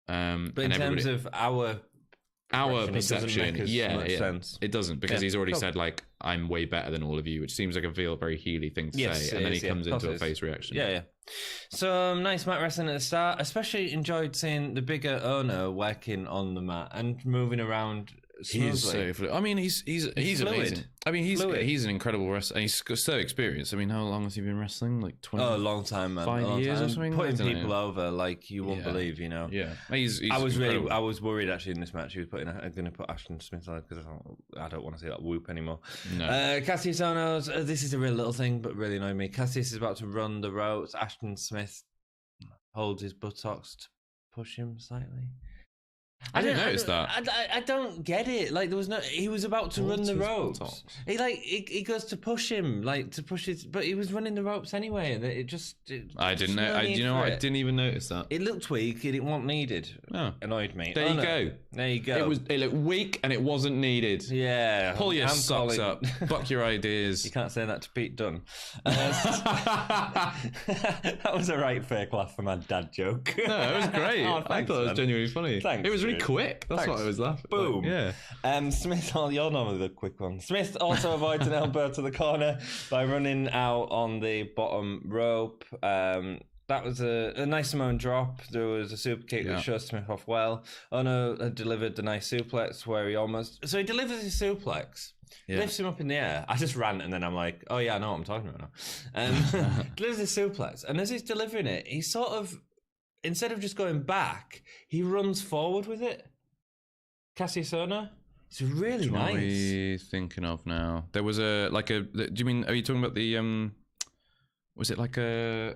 But in terms of our perception, sense. It doesn't, because he's already said like, I'm way better than all of you, which seems like a very Healy thing to say, and then he comes into a face reaction. So nice mat wrestling at the start. Especially enjoyed seeing the bigger Ohno working on the mat and moving around smoothly. He's so fluid. I mean, he's amazing. I mean, he's an incredible wrestler, and he's so experienced. I mean, how long has he been wrestling? Like 20? Oh, a long time, man. 5 years or something. Putting people over like you won't believe, you know. Yeah, I was worried actually in this match. He was going to put Ashton Smith on because I don't want to see that whoop anymore. No. Cassius Ohno's. This is a real little thing, but really annoyed me. Cassius is about to run the ropes. Ashton Smith holds his buttocks to push him slightly. I didn't notice that. I don't get it. Like there was no. He was about to run the ropes. He goes to push him, but he was running the ropes anyway, and it just. I didn't know. Do you know what? I didn't even notice that. It looked weak. It wasn't needed. Oh. Annoyed me. There you go. It looked weak and it wasn't needed. Yeah. Pull your socks up. Buck your ideas. You can't say that to Pete Dunn. That was a right fake laugh for my dad joke. No, it was great. Thanks, I thought it was genuinely funny. Thanks, it was really quick. That's why I was laughing. Boom. Like, yeah. Smith, you're normally the quick one. Smith also avoids an elbow to the corner by running out on the bottom rope. That was a nice Samoan drop. There was a super kick that showed Smith off well. Ohno had delivered the nice suplex where he he delivers his suplex. Lifts him up in the air. I just ran and then I'm like, oh yeah, I know what I'm talking about now. Delivers his suplex. And as he's delivering it, he sort of, instead of just going back, he runs forward with it. Cassius Ohno. It's really nice. What are you thinking of now? There was do you mean, are you talking about the, was it like a...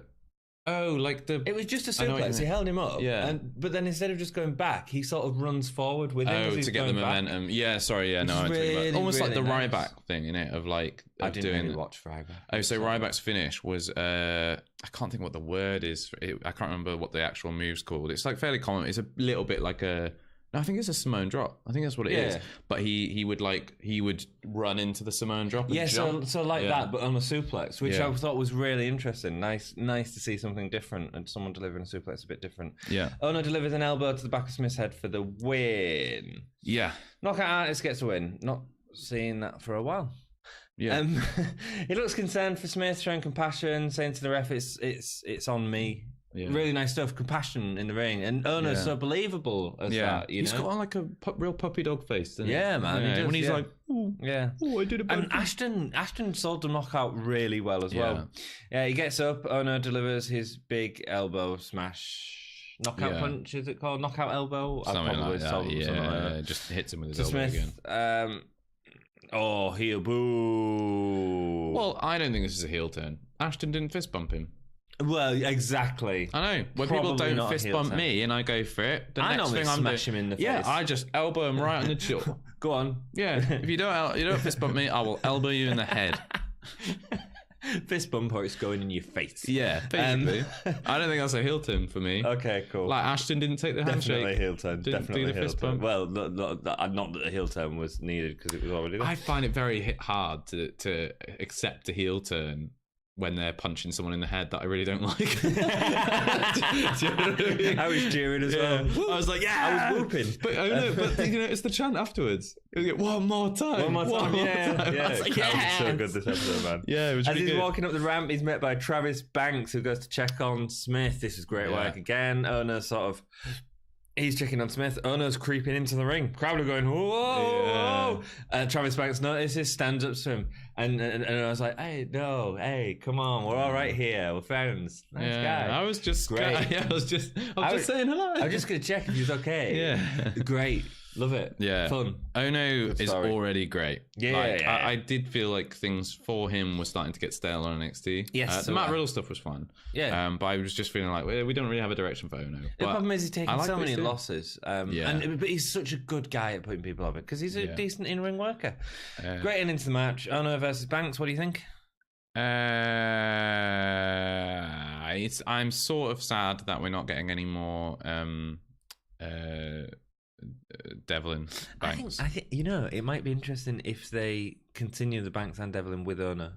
Oh, like the... It was just a suplex. He held him up. Yeah. But then instead of just going back, he sort of runs forward with him. Oh, to get the momentum. Back. Yeah, sorry. Yeah, no, I'm talking about... Almost really like the Ryback thing, innit? Of like... I didn't really watch Ryback. Oh, so Ryback's finish was... I can't think what the word is. I can't remember what the actual move's called. It's like fairly common. It's a little bit like a... No, I think it's a Samoan drop. I think that's what it is. But he would run into the Samoan drop. And jump. So that, but on a suplex, which I thought was really interesting. Nice to see something different and someone delivering a suplex a bit different. Yeah. Ohno delivers an elbow to the back of Smith's head for the win. Yeah. Knockout artist gets a win. Not seeing that for a while. Yeah. He looks concerned for Smith, showing compassion, saying to the ref, "It's on me." Yeah. Really nice stuff, compassion in the ring, and Ohno's so believable as that. He's got like a real puppy dog face, doesn't he? Yeah, man. Yeah. When he's like, oh, I did a bad thing. Ashton sold the knockout really well as well. Yeah, he gets up. Ohno delivers his big elbow smash. Knockout punch, is it called? Knockout elbow? Something like that. Just hits him with his elbow Smith, again. Heel boo. Well, I don't think this is a heel turn. Ashton didn't fist bump him. Well, exactly. I know. When people don't fist bump me and I go for it, the next thing I'm smash him in the face. Yeah, I just elbow him right on the jaw. Go on. Yeah, if you don't fist bump me, I will elbow you in the head. Fist bump or it's going in your face. Yeah, basically. I don't think that's a heel turn for me. Okay, cool. Like Ashton didn't take the handshake. Definitely heel turn. Definitely do the fist bump. Well, not that the heel turn was needed because it was already there. I find it very hard to accept a heel turn when they're punching someone in the head that I really don't like. Do you know what I mean? I was cheering as well. I was like, I was whooping. But it's the chant afterwards. One more time. Yeah. Like, so good this episode, man. Yeah, it was really good. As he's walking up the ramp, he's met by Travis Banks, who goes to check on Smith. This is great work again. Ohno sort of He's checking on Smith. Ono's creeping into the ring. Crowd are going, whoa! Yeah. Travis Banks notices, stands up to him. And I was like, hey, come on. We're all right here. We're friends. Nice guy. I was just great. I was just saying hello. I'm just going to check if he's okay. Yeah. Great. Love it. Yeah. Fun. Ono is already great. Yeah. I did feel like things for him were starting to get stale on NXT. Yes. The Matt Riddle stuff was fun. Yeah. But I was just feeling like, we don't really have a direction for Ono. The problem is he's taking so many losses. But he's such a good guy at putting people over because he's a decent in-ring worker. Great into the match. Ono versus Banks. What do you think? I'm sort of sad that we're not getting any more Devlin Banks. I think it might be interesting if they continue the Banks and Devlin with Ono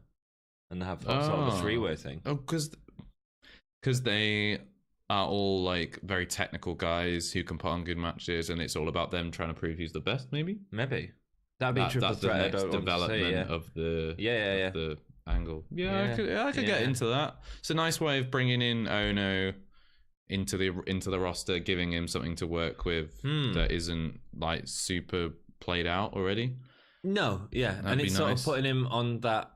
and have sort of a three-way thing. Oh, because they are all like very technical guys who can put on good matches, and it's all about them trying to prove who's the best. Maybe that'd be a triple threat. That's the next development of the angle. I could get into that. It's a nice way of bringing in Ono into the roster, giving him something to work with that isn't like super played out already. No, and it's sort of putting him on that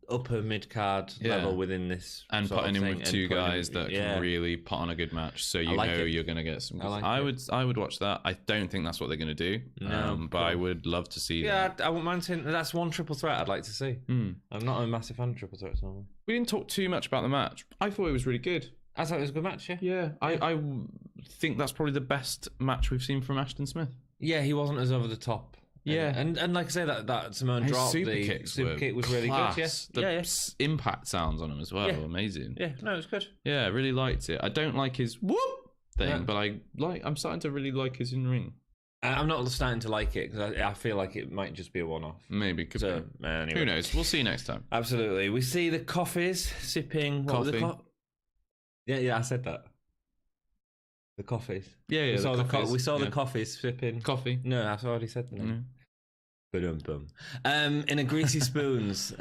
upper mid card level within this, and putting him with two guys that can really put on a good match. So you're going to get some. I would watch that. I don't think that's what they're going to do. No, but I would love to see. I wouldn't mind saying that's one triple threat I'd like to see. I'm not a massive fan of triple threats normally. We didn't talk too much about the match. I thought it was really good. I thought it was a good match, I think that's probably the best match we've seen from Ashton Smith. Yeah, he wasn't as over the top. And like I say, that Simone drop, the super kick was really class. Good. The impact sounds on him as well, amazing. Yeah, no, it was good. Yeah, I really liked it. I don't like his whoop thing, but I'm starting to really like his in ring. I'm not starting to like it because I feel like it might just be a one-off. Maybe. Anyway. Who knows? We'll see you next time. Absolutely. We see the Coffees sipping coffee. Yeah, I said that. The Coffees. Yeah, we saw the Coffees sipping coffee. No, I've already said the name. In a greasy spoons.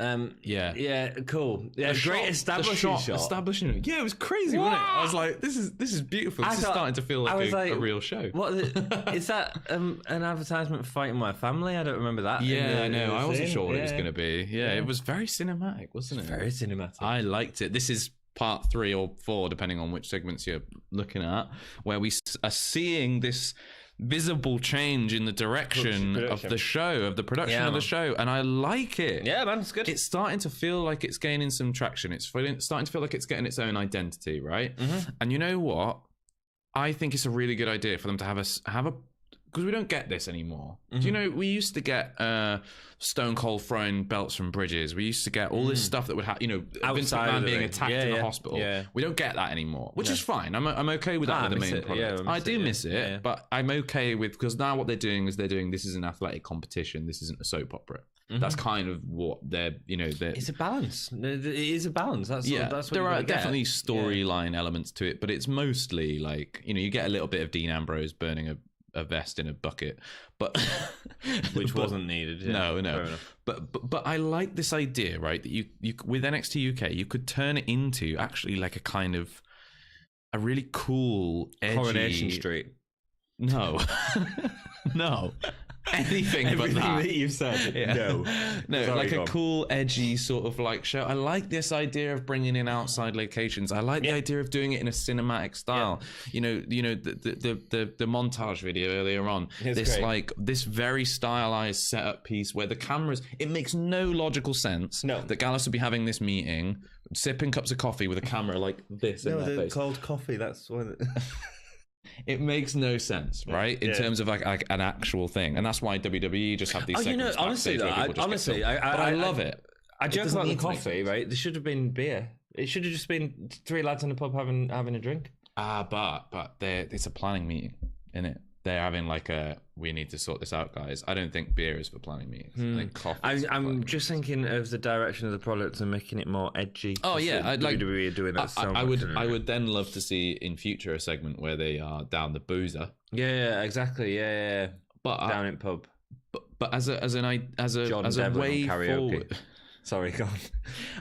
Yeah, cool. Yeah, great establishing shot. Establishing. Yeah, it was crazy, wasn't it? I was like, this is beautiful. This is starting to feel like a real show. What is that? An advertisement for Fighting My Family? I don't remember that. Yeah, I know. I wasn't sure what it was going to be. Yeah, it was very cinematic, wasn't it? Very cinematic. I liked it. This is part 3 or 4, depending on which segments you're looking at, where we are seeing this visible change in the direction of the show, of the production of the show, and I like it. Yeah, man, it's good. It's starting to feel like it's gaining some traction. It's starting to feel like it's getting its own identity, right? And you know what? I think it's a really good idea for them to have a because we don't get this anymore. Do you know, we used to get Stone Cold throwing belts from bridges. We used to get all this stuff that would happen, Vince McMahon being attacked in the hospital. Yeah. We don't get that anymore, which is fine. I'm okay with that with the main product. I do miss it, but I'm okay with, because now what they're doing is this is an athletic competition. This isn't a soap opera. That's kind of what they're, it's a balance. It is a balance. That's what there are definitely storyline elements to it, but it's mostly like, you get a little bit of Dean Ambrose burning a vest in a bucket, but which wasn't needed. No. But I like this idea, right? That you with NXT UK, you could turn it into actually like a kind of a really cool, edgy... Coronation Street. No, no. Anything but that you've said. No, sorry, like a cool, edgy sort of like show. I like this idea of bringing in outside locations. I like the idea of doing it in a cinematic style. The montage video earlier on. It's great. This very stylized setup piece where the cameras. It makes no logical sense. No, that Gallus would be having this meeting, sipping cups of coffee with a camera like this. in their face. Cold coffee. That's one. It makes no sense, right? In terms of like an actual thing, and that's why WWE just have these. Honestly, I love it. I joke about the coffee, right? There should have been beer. It should have just been 3 lads in a pub having a drink. But it's a planning meeting, isn't it? They're having like we need to sort this out, guys. I don't think beer is for planning meetings. I think coffee. I'm just thinking of the direction of the product and making it more edgy. Oh yeah, I'd like WWE doing that. I would then love to see in future a segment where they are down the boozer. Yeah, exactly. Yeah. But down in pub. But as a way forward. Sorry, go on.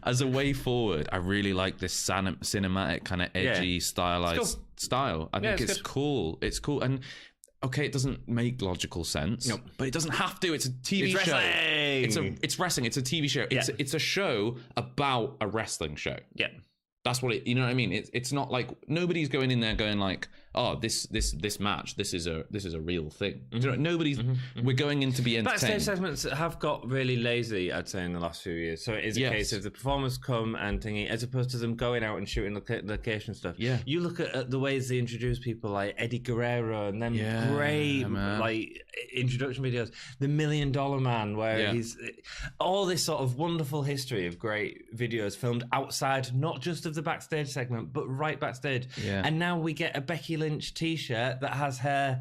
As a way forward, I really like this cinematic kind of edgy, stylized style. I think it's cool. It's cool. And okay, it doesn't make logical sense, but it doesn't have to. It's a TV show. It's wrestling. It's a TV show. It's a show about a wrestling show. Yeah. That's what you know what I mean? It's not like nobody's going in there going like, oh, this match, this is a real thing. You know, nobody's. We're going in to be entertained. Backstage segments have got really lazy, I'd say, in the last few years. So it is a case of the performers come and thingy, as opposed to them going out and shooting location stuff. Yeah, you look at the ways they introduce people like Eddie Guerrero and them great like introduction videos. The $1 Million Man, where he's all this sort of wonderful history of great videos filmed outside, not just of the backstage segment, but right backstage. Yeah. And now we get a Becky Lynch t-shirt that has her,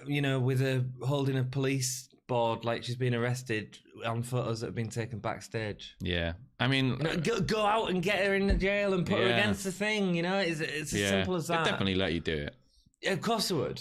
with holding a police board like she's been arrested on photos that have been taken backstage. Yeah. I mean, go out and get her in the jail and put her against the thing. it's as simple as that. They'd definitely let you do it. Of course it would,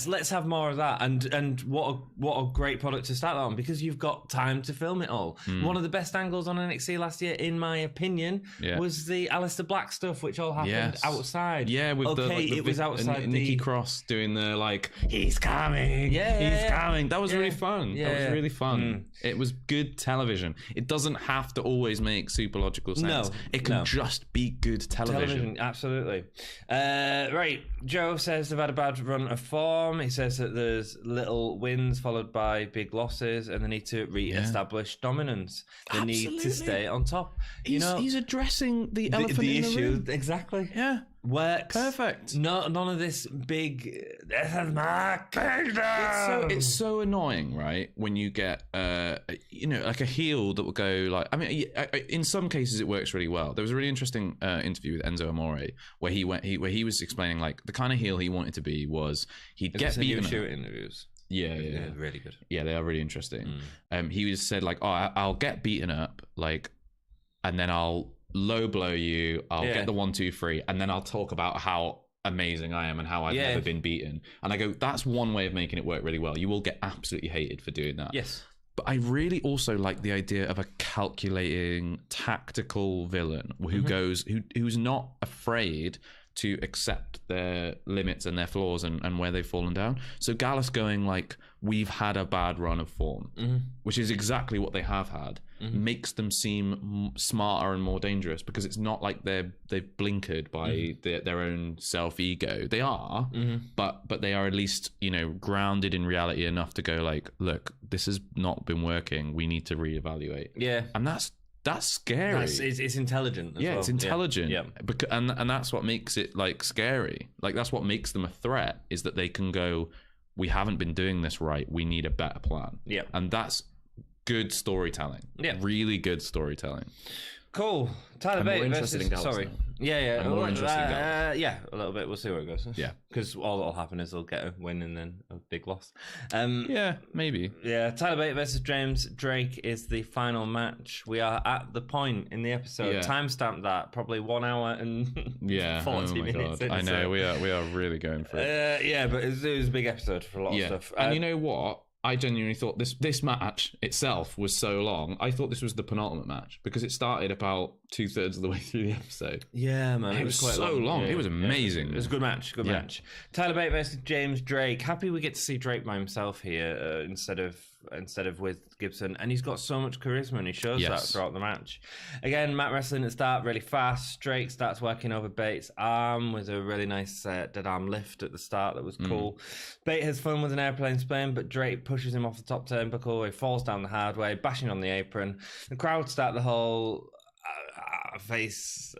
Let's have more of that, and what a great product to start that on, because you've got time to film it all. One of the best angles on NXT last year, in my opinion, was the Aleister Black stuff, which all happened outside. Yeah, with it was outside. Nikki Cross doing the like, he's coming. He's coming. That was really fun. That was really fun. It was good television. It doesn't have to always make super logical sense. It can just be good television. Absolutely. Right, Joe says they've had a bad run of form. He says that there's little wins followed by big losses, and they need to re-establish dominance. They need to stay on top. He's addressing the elephant in the issue. room. Exactly. Yeah. Works. Perfect. No, none of this big. This is my kingdom. It's so annoying, right? When you get, like a heel that will go like. I mean, in some cases it works really well. There was a really interesting interview with Enzo Amore where he was explaining like the kind of heel he wanted to be was he'd get beaten. Shoot interviews. Yeah, really good. Yeah, they are really interesting. He just said like, oh, I'll get beaten up, like, and then I'll low blow you, I'll get the 1, 2, 3, and then I'll talk about how amazing I am and how I've never been beaten. And I go, that's one way of making it work really well. You will get absolutely hated for doing that. Yes. But I really also like the idea of a calculating, tactical villain who's not afraid to accept their limits and their flaws and where they've fallen down. So Gallus going like, we've had a bad run of form, which is exactly what they have had, makes them seem smarter and more dangerous, because it's not like they've blinkered by their own self-ego. They are, but they are at least, grounded in reality enough to go like, look, this has not been working. We need to reevaluate. Yeah. And that's scary. It's intelligent as well. It's intelligent. Yeah. And that's what makes it like scary. Like that's what makes them a threat, is that they can go, we haven't been doing this right. We need a better plan. Yeah. And that's good storytelling. Yeah. Really good storytelling. Cool. Tyler Bate versus... Sorry. Yeah. I'm more interested in Gallus. Yeah, a little bit. We'll see where it goes. Yeah. Because all that'll happen is they'll get a win and then a big loss. Yeah, maybe. Yeah, Tyler Bate versus James Drake is the final match. We are at the point in the episode. Timestamp that. Probably 1 hour and 40 minutes. God. I know. We are really going for it. Yeah, but it was a big episode for a lot of stuff. And you know what? I genuinely thought this match itself was so long. I thought this was the penultimate match, because it started about 2/3 of the way through the episode. Yeah, man. It was quite so long. Yeah, it was amazing. It was a good match. Good match. Tyler Bate versus James Drake. Happy we get to see Drake by himself here instead of with Gibson, and he's got so much charisma, and he shows that throughout the match. Again, Matt wrestling at the start really fast. Drake starts working over Bate's arm with a really nice dead arm lift at the start that was cool. Bate has fun with an airplane spin, but Drake pushes him off the top turnbuckle. He falls down the hard way, bashing on the apron. The crowd start the whole face.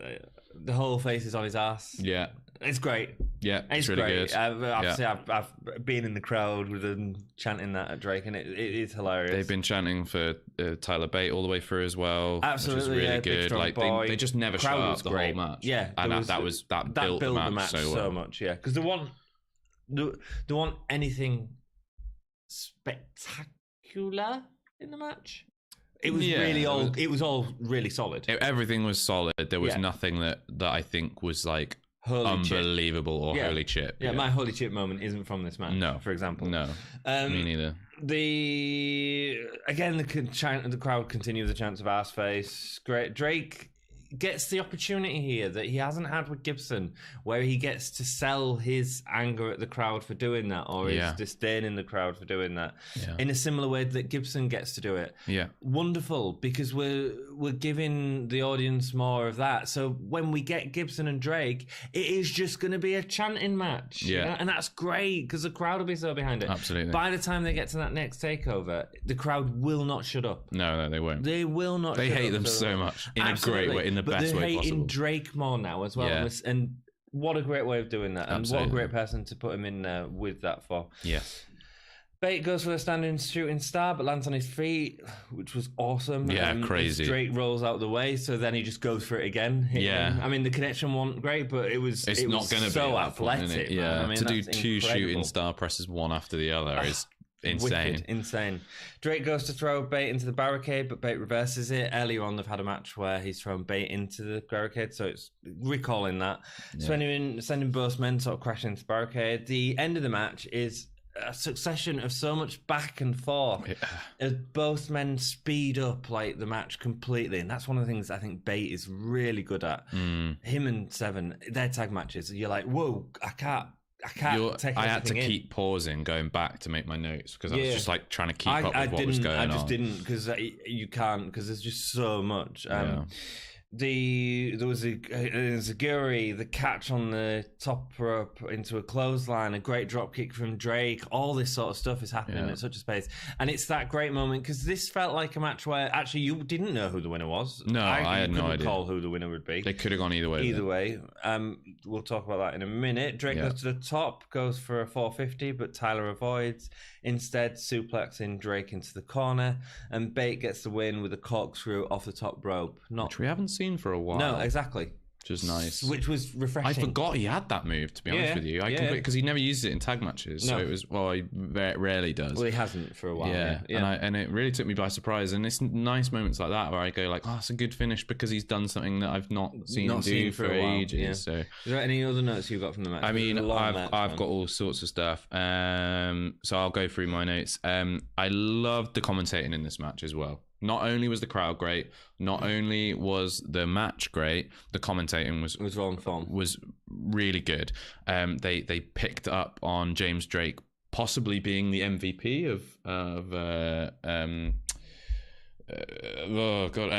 The whole face is on his ass. Yeah. It's great. Yeah, it's really great. good. I've been in the crowd with them chanting that at Drake, and it is hilarious. They've been chanting for Tyler Bate all the way through as well. Absolutely, which is really good. Like they just never shut up the whole match. Yeah, and that built the match so much. Yeah, because they want anything spectacular in the match. It was it was all really solid. Everything was solid. There was nothing that I think was like unbelievable or holy chip. Yeah, my holy chip moment isn't from this match. No, for example. No, me neither. The crowd continue the chants of arse face. Great. Drake gets the opportunity here that he hasn't had with Gibson, where he gets to sell his anger at the crowd for doing that, or his disdain in the crowd for doing that, in a similar way that Gibson gets to do it. Yeah, wonderful, because we're giving the audience more of that. So when we get Gibson and Drake, it is just going to be a chanting match. Yeah, and that's great because the crowd will be so behind it. Absolutely. By the time they get to that next takeover, the crowd will not shut up. No, they won't. They will not. They hate them so much in a great way, in the best way possible. They're hating Drake more now as well. Yeah. And what a great way of doing that. And Absolutely. what a great person to put him in with that for. Yes. Bate goes for a standing shooting star, but lands on his feet, which was awesome. Yeah, crazy. Drake rolls out the way, so then he just goes for it again. I mean, the connection wasn't great, but it was not going to so be athletic. Point, yeah, I mean, to do two shooting star presses one after the other is insane. Wicked, insane. Drake goes to throw Bate into the barricade, but Bate reverses it. Earlier on, they've had a match where he's thrown Bate into the barricade, so it's recalling that. Sending both men sort of crashing into the barricade. The end of the match is a succession of so much back and forth as both men speed up like the match completely, and that's one of the things I think Bate is really good at. Him and Seven, their tag matches, you're like, whoa, I can't take I had to in. keep pausing, going back to make my notes because I was just like trying to keep up with what was going on. I just didn't, because you can't, because there's just so much. There was a Zaguri, the catch on the top rope into a clothesline, a great drop kick from Drake. All this sort of stuff is happening at such a pace, and it's that great moment because this felt like a match where actually you didn't know who the winner was. No, I had no idea. Call who the winner would be. They could have gone either way. Either way, we'll talk about that in a minute. Drake goes to the top, goes for a 450, but Tyler avoids. Instead, suplexing Drake into the corner, and Bate gets the win with a corkscrew off the top rope. Which we haven't seen for a while. No, exactly. Which was nice. Which was refreshing. I forgot he had that move, to be honest with you. Because he never used it in tag matches. So it was, he rarely does. Well, he hasn't for a while. Yeah. And it really took me by surprise. And it's nice moments like that where I go like, it's a good finish because he's done something that I've not seen him do for ages. Yeah. So, is there any other notes you've got from the match? I mean, I've got all sorts of stuff. So I'll go through my notes. I loved the commentating in this match as well. Not only was the crowd great, not only was the match great, the commentating was on form. Was really good. They picked up on James Drake possibly being the MVP of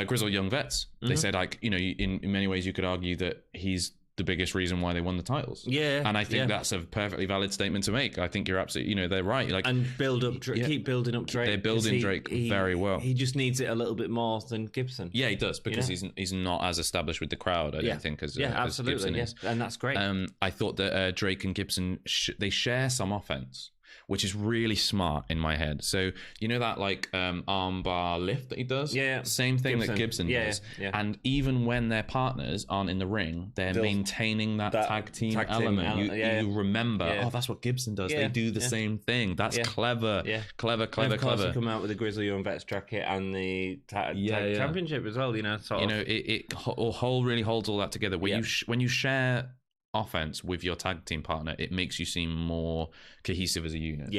Grizzled Young Vets. They said, like, in many ways you could argue that he's the biggest reason why they won the titles. Yeah. And I think that's a perfectly valid statement to make. I think you're absolutely, they're right. Like, and build up, keep building up Drake. They're building Drake very well. He just needs it a little bit more than Gibson. Yeah, he does, because he's not as established with the crowd, I don't think, as absolutely, as Gibson is. And that's great. I thought that Drake and Gibson, they share some offense, which is really smart in my head. So, that like arm bar lift that he does? Yeah. Same thing that Gibson does. Yeah. And even when their partners aren't in the ring, they're maintaining that tag team element. You remember, that's what Gibson does. They do the same thing. That's clever. Yeah. Clever. And of course, they come out with the Grizzly Young Vets jacket and the tag championship as well, It really holds all that together. When you share offense with your tag team partner, it makes you seem more cohesive as a unit.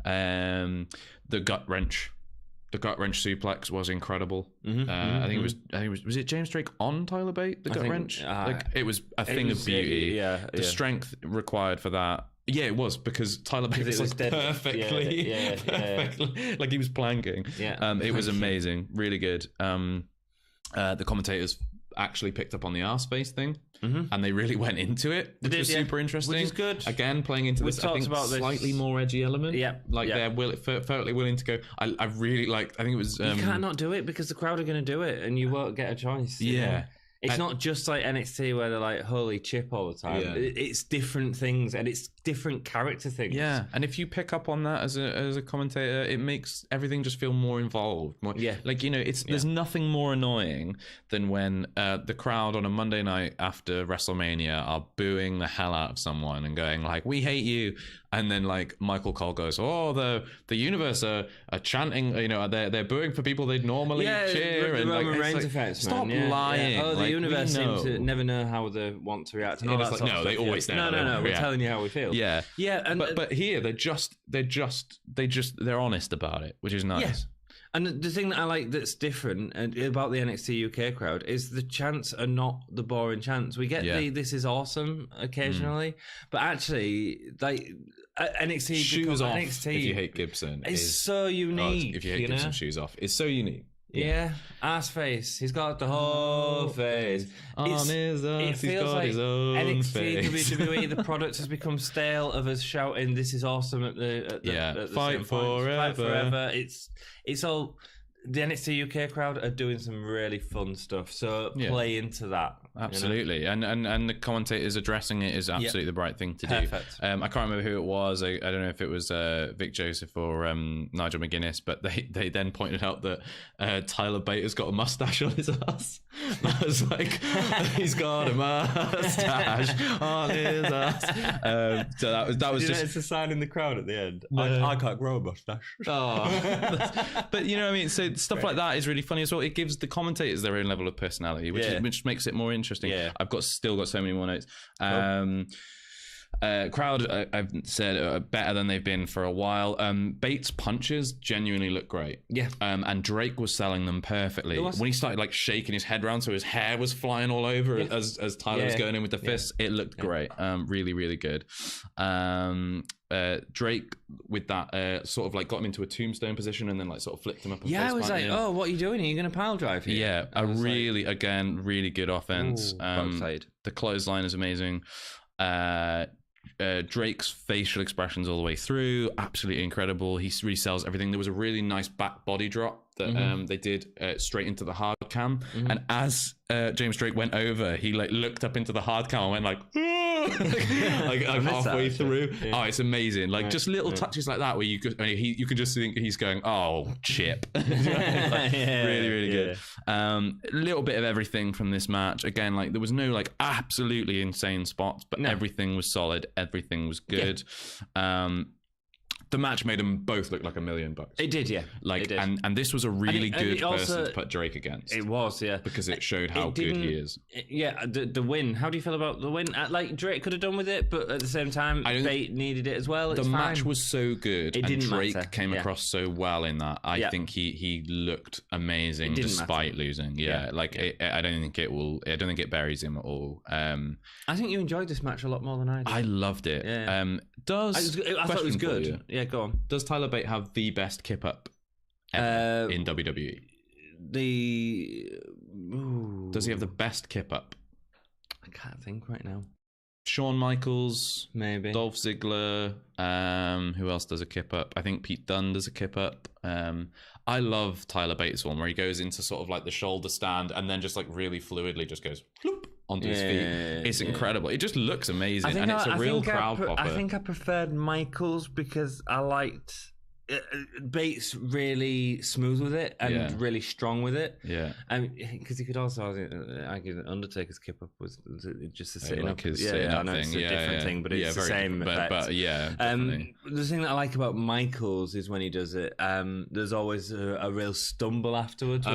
The gut wrench suplex was incredible. I think it was it James Drake on Tyler Bate, the gut wrench? It was a thing of beauty. The strength required for that. Yeah, it was, because Tyler Bate was like perfectly, like he was planking. It was amazing, really good. The commentators actually picked up on the arse face thing, and they really went into it, which was super interesting. Which is good. Again, playing into this, I think, slightly more edgy element. They're totally willing to go. I really liked. I think it was. You can't not do it because the crowd are going to do it, and you won't get a choice. It's not just like NXT where they're like holy chip all the time. It's different things, and it's different character things. Yeah, and if you pick up on that as a commentator, it makes everything just feel more involved. There's nothing more annoying than when the crowd on a Monday night after WrestleMania are booing the hell out of someone and going like, "We hate you," and then like Michael Cole goes, "Oh, the universe are chanting. They're booing for people they'd normally cheer." The and Roman like, Reigns like, effect. Stop lying. Oh, universe seems to never know how they want to react. And all that sort of they stuff. always know. No. We're telling you how we feel. Yeah, and but here they're honest about it, which is nice. Yeah. And the thing that I like that's different about the NXT UK crowd is the chants are not the boring chants. We get the "this is awesome" occasionally, but actually, like NXT shoes off NXT, if you hate Gibson, is so unique. God, if you hate Gibson, shoes off. It's so unique. Yeah, ass face. He's got the whole face. On his own, it feels like his own NXT face. WWE, the product has become stale of us shouting "this is awesome" at the fight forever. Fight forever. It's all. The NXT UK crowd are doing some really fun stuff, so play into that. Absolutely, and the commentators addressing it is absolutely the right thing to do. Perfect. I can't remember who it was. I don't know if it was Vic Joseph or Nigel McGuinness, but they then pointed out that Tyler Bate has got a mustache on his ass. I was like, he's got a mustache on his ass. So that was just it's a sign in the crowd at the end. I can't grow a mustache. Oh, but you know what I mean. So stuff like that is really funny as well. It gives the commentators their own level of personality, which makes it more interesting. Yeah. I've still got so many more notes. Crowd, I've said, better than they've been for a while. Bates' punches genuinely look great. Yeah. And Drake was selling them perfectly. When he started like shaking his head around so his hair was flying all over as Tyler was going in with the fists, it looked great. Really, really good. Drake with that sort of like got him into a tombstone position and then like sort of flipped him up. And I was like, oh, what are you doing? Are you going to pile drive here? Yeah, really good offense. The clothesline is amazing. Drake's facial expressions all the way through, absolutely incredible. He really sells everything. There was a really nice back body drop that they did straight into the hard cam, and as James Drake went over, he like looked up into the hard cam and went like like halfway through. Oh, it's amazing. Like just little touches like that where you could just think he's going, oh, chip. Really good. A little bit of everything from this match. Again, like there was no like absolutely insane spots, but everything was solid. Everything was good. The match made them both look like $1 million. It did, yeah. Like, it did. And this was a really good person to put Drake against. It was, yeah, because it showed how good he is. The win. How do you feel about the win? Like Drake could have done with it, but at the same time, Bate needed it as well. The match was so good, and Drake came across so well in that. I think he looked amazing despite losing. I don't think it buries him at all. I think you enjoyed this match a lot more than I did. I loved it. Yeah. I thought it was good. Yeah, go on. Does Tyler Bate have the best kip up ever in WWE? Does he have the best kip up? I can't think right now. Shawn Michaels, maybe. Dolph Ziggler. Who else does a kip up? I think Pete Dunne does a kip up. I love Tyler Bates' one where he goes into sort of like the shoulder stand and then just like really fluidly just goes whoop onto his feet. It's incredible. It just looks amazing, and it's a real crowd popper. I think I preferred Michaels because I liked Bates really smooth with it and really strong with it. Yeah, because he could also argue that Undertaker's kip up was just a sitting up. I know it's a different thing, but it's the same effect. But the thing that I like about Michaels is when he does it, there's always a real stumble afterwards. He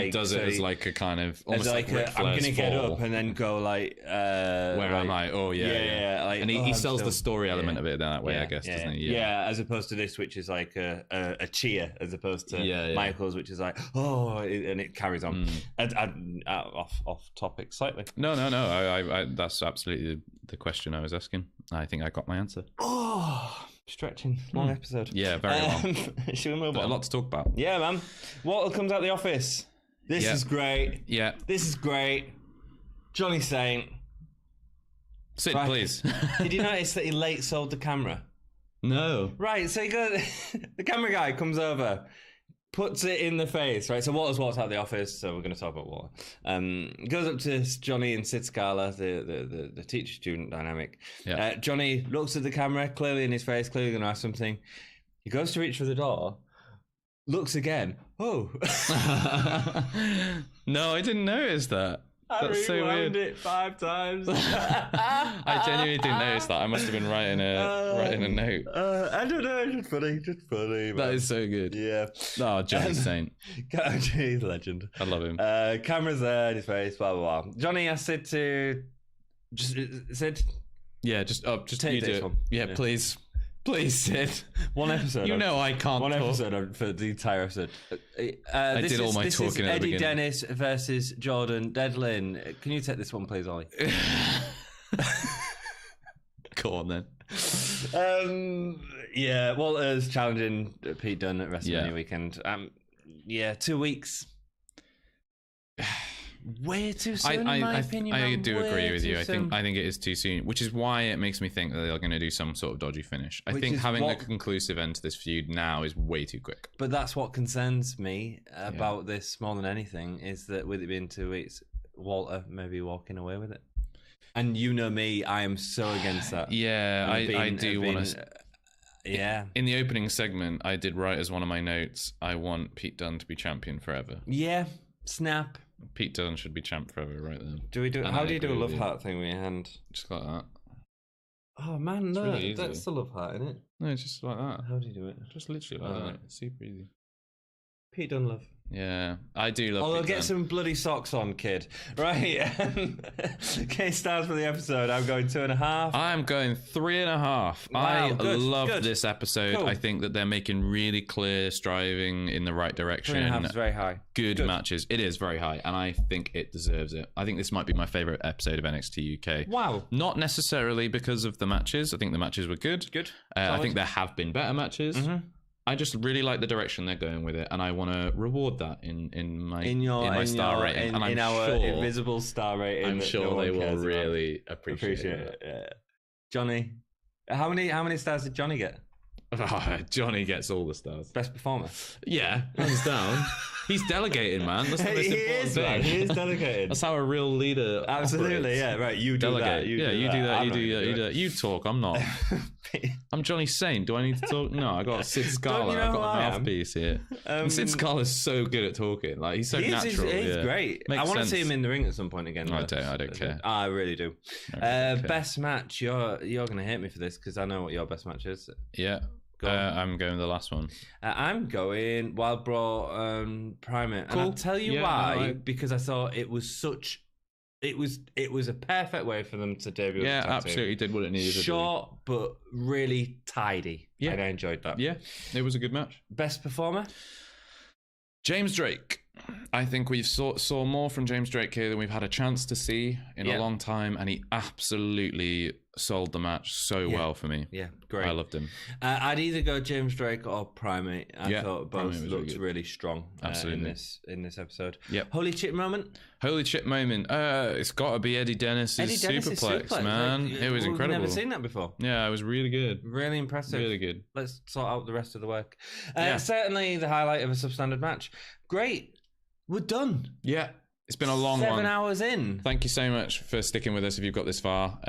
does it as like a kind of almost like I'm going to get up and then go like where am I? And he sells the story element of it that way, I guess, doesn't he? Yeah, as opposed to this, which is like a cheer, as opposed to Michaels, which is like and it carries on. Off topic slightly. No. I that's absolutely the question I was asking. I think I got my answer. Stretching, long episode. Yeah, very long. Should we move on? A lot to talk about. Yeah, man. Walter comes out the office. This is great. Yeah, this is great. Johnny Saint. Sit, please. Did you notice that he late sold the camera? No. Right, so you go. The camera guy comes over, puts it in the face, right? So Walter's walked out of the office, so we're going to talk about Walter. Goes up to Johnny and Sid Scala, the teacher-student dynamic. Yeah. Johnny looks at the camera, clearly in his face, clearly going to ask something. He goes to reach for the door, looks again. Oh. No, I didn't notice that. That's so weird. it 5 times. I genuinely didn't notice that. I must have been writing a note. I don't know. Just funny. Man. That is so good. Yeah. Oh, Johnny Saint. He's a legend. I love him. Camera's there in his face. Blah blah blah. Johnny asked Sid to Sid. Yeah, just take you this do one. Yeah, please. Please, Sid. One episode. You know I can't. One episode for the entire episode. I did all my talking at the Eddie beginning. Dennis versus Jordan Devlin. Can you take this one, please, Ollie? Go on then. Yeah, Walter's challenging Pete Dunne at WrestleMania weekend. 2 weeks. Way too soon, in my opinion. I do agree with you. Soon. I think it is too soon, which is why it makes me think that they're going to do some sort of dodgy finish. I think having a conclusive end to this feud now is way too quick. But that's what concerns me about this more than anything, is that with it being 2 weeks, Walter may be walking away with it. And you know me, I am so against that. Yeah, I do want to... Yeah. In the opening segment, I did write as one of my notes, I want Pete Dunne to be champion forever. Yeah, snap. Pete Dunne should be champ forever, right then. Do we do? How do you do a love heart thing with your hand? Just like that. Oh man, no, really that's the love heart, isn't it? No, it's just like that. How do you do it? Just literally like that. It's super easy. Pete Dunne love. Yeah, I do love. Although, get some bloody socks on, kid. Right. Okay, stars for the episode. I'm going 2.5. I'm going 3.5. Wow, I good, love good. this episode. Cool. I think that they're making really clear striving in the right direction. 3.5 is very high. Good matches. It is very high, and I think it deserves it. I think this might be my favorite episode of NXT UK. Wow. Not necessarily because of the matches. I think the matches were good. Good. I think there have been better matches. Mm-hmm. I just really like the direction they're going with it, and I want to reward that in my star rating. And in our invisible star rating. I'm sure they will really appreciate it. Yeah. Johnny, how many stars did Johnny get? Oh, Johnny gets all the stars. Best performer. Yeah, hands down. He's delegated, man. That's the most important thing. Man. He is delegated. That's how a real leader Absolutely, operates. Yeah, right. You do delegate. that. You do that. You talk. I'm not. I'm Johnny Saint. Do I need to talk? No, I got Sid Scala. I've got a mouthpiece here. Sid Scala is so good at talking. Like he's so natural. He's great. I want to see him in the ring at some point again. I don't care. I really do. Best match. You're gonna hate me for this because I know what your best match is. Yeah. I'm going the last one. I'm going Wild Brawl Primate. Cool. And I'll tell you why. Because I thought it was such... It was a perfect way for them to debut. Yeah, absolutely did what it needed to do. Short, but really tidy. Yeah. And I enjoyed that. Yeah, it was a good match. Best performer? James Drake. I think we've saw more from James Drake here than we've had a chance to see in a long time, and he absolutely sold the match so well for me. Yeah, great. I loved him. I'd either go James Drake or Primate. I thought both looked really strong in this episode. Yep. Holy Chip moment? Holy Chip moment. It's got to be Eddie Dennis' superplex, man. Like, it was incredible. I've never seen that before. Yeah, it was really good. Really impressive. Really good. Let's sort out the rest of the work. Certainly the highlight of a substandard match. Great. We're done. Yeah. It's been a long 7 hours in. Thank you so much for sticking with us if you've got this far.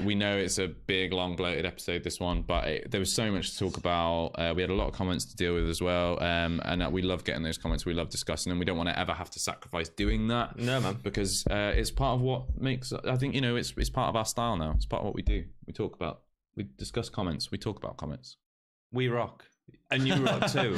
We know it's a big, long, bloated episode, this one, but there was so much to talk about. We had a lot of comments to deal with as well, and we love getting those comments. We love discussing them. We don't want to ever have to sacrifice doing that. No, man. Because it's part of what makes... I think, it's part of our style now. It's part of what we do. We discuss comments. We talk about comments. We rock. And you rock too.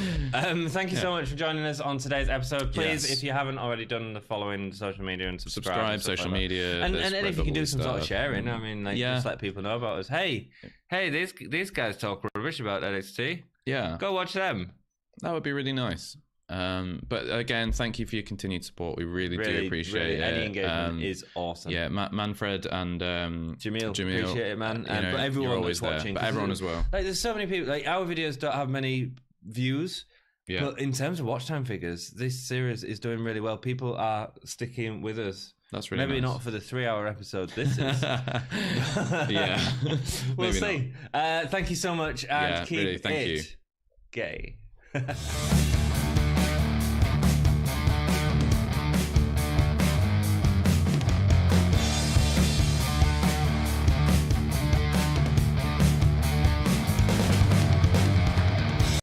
Thank you so much for joining us on today's episode. Please, if you haven't already done the following social media and subscribe social media, and if you can do some sort of sharing, I mean, just let people know about us. Hey, these guys talk rubbish about NXT. Yeah, go watch them. That would be really nice. But again, thank you for your continued support. We really do appreciate it. Any engagement is awesome. Yeah, Manfred and Jamil, appreciate it, man. But everyone that's watching, but everyone as well. Like, there's so many people. Like, our videos don't have many views, but in terms of watch time figures, this series is doing really well. People are sticking with us. That's really maybe nice. Not for the 3-hour episode. This is. Yeah, we'll see. Thank you so much, and keep really, thank you. Gay.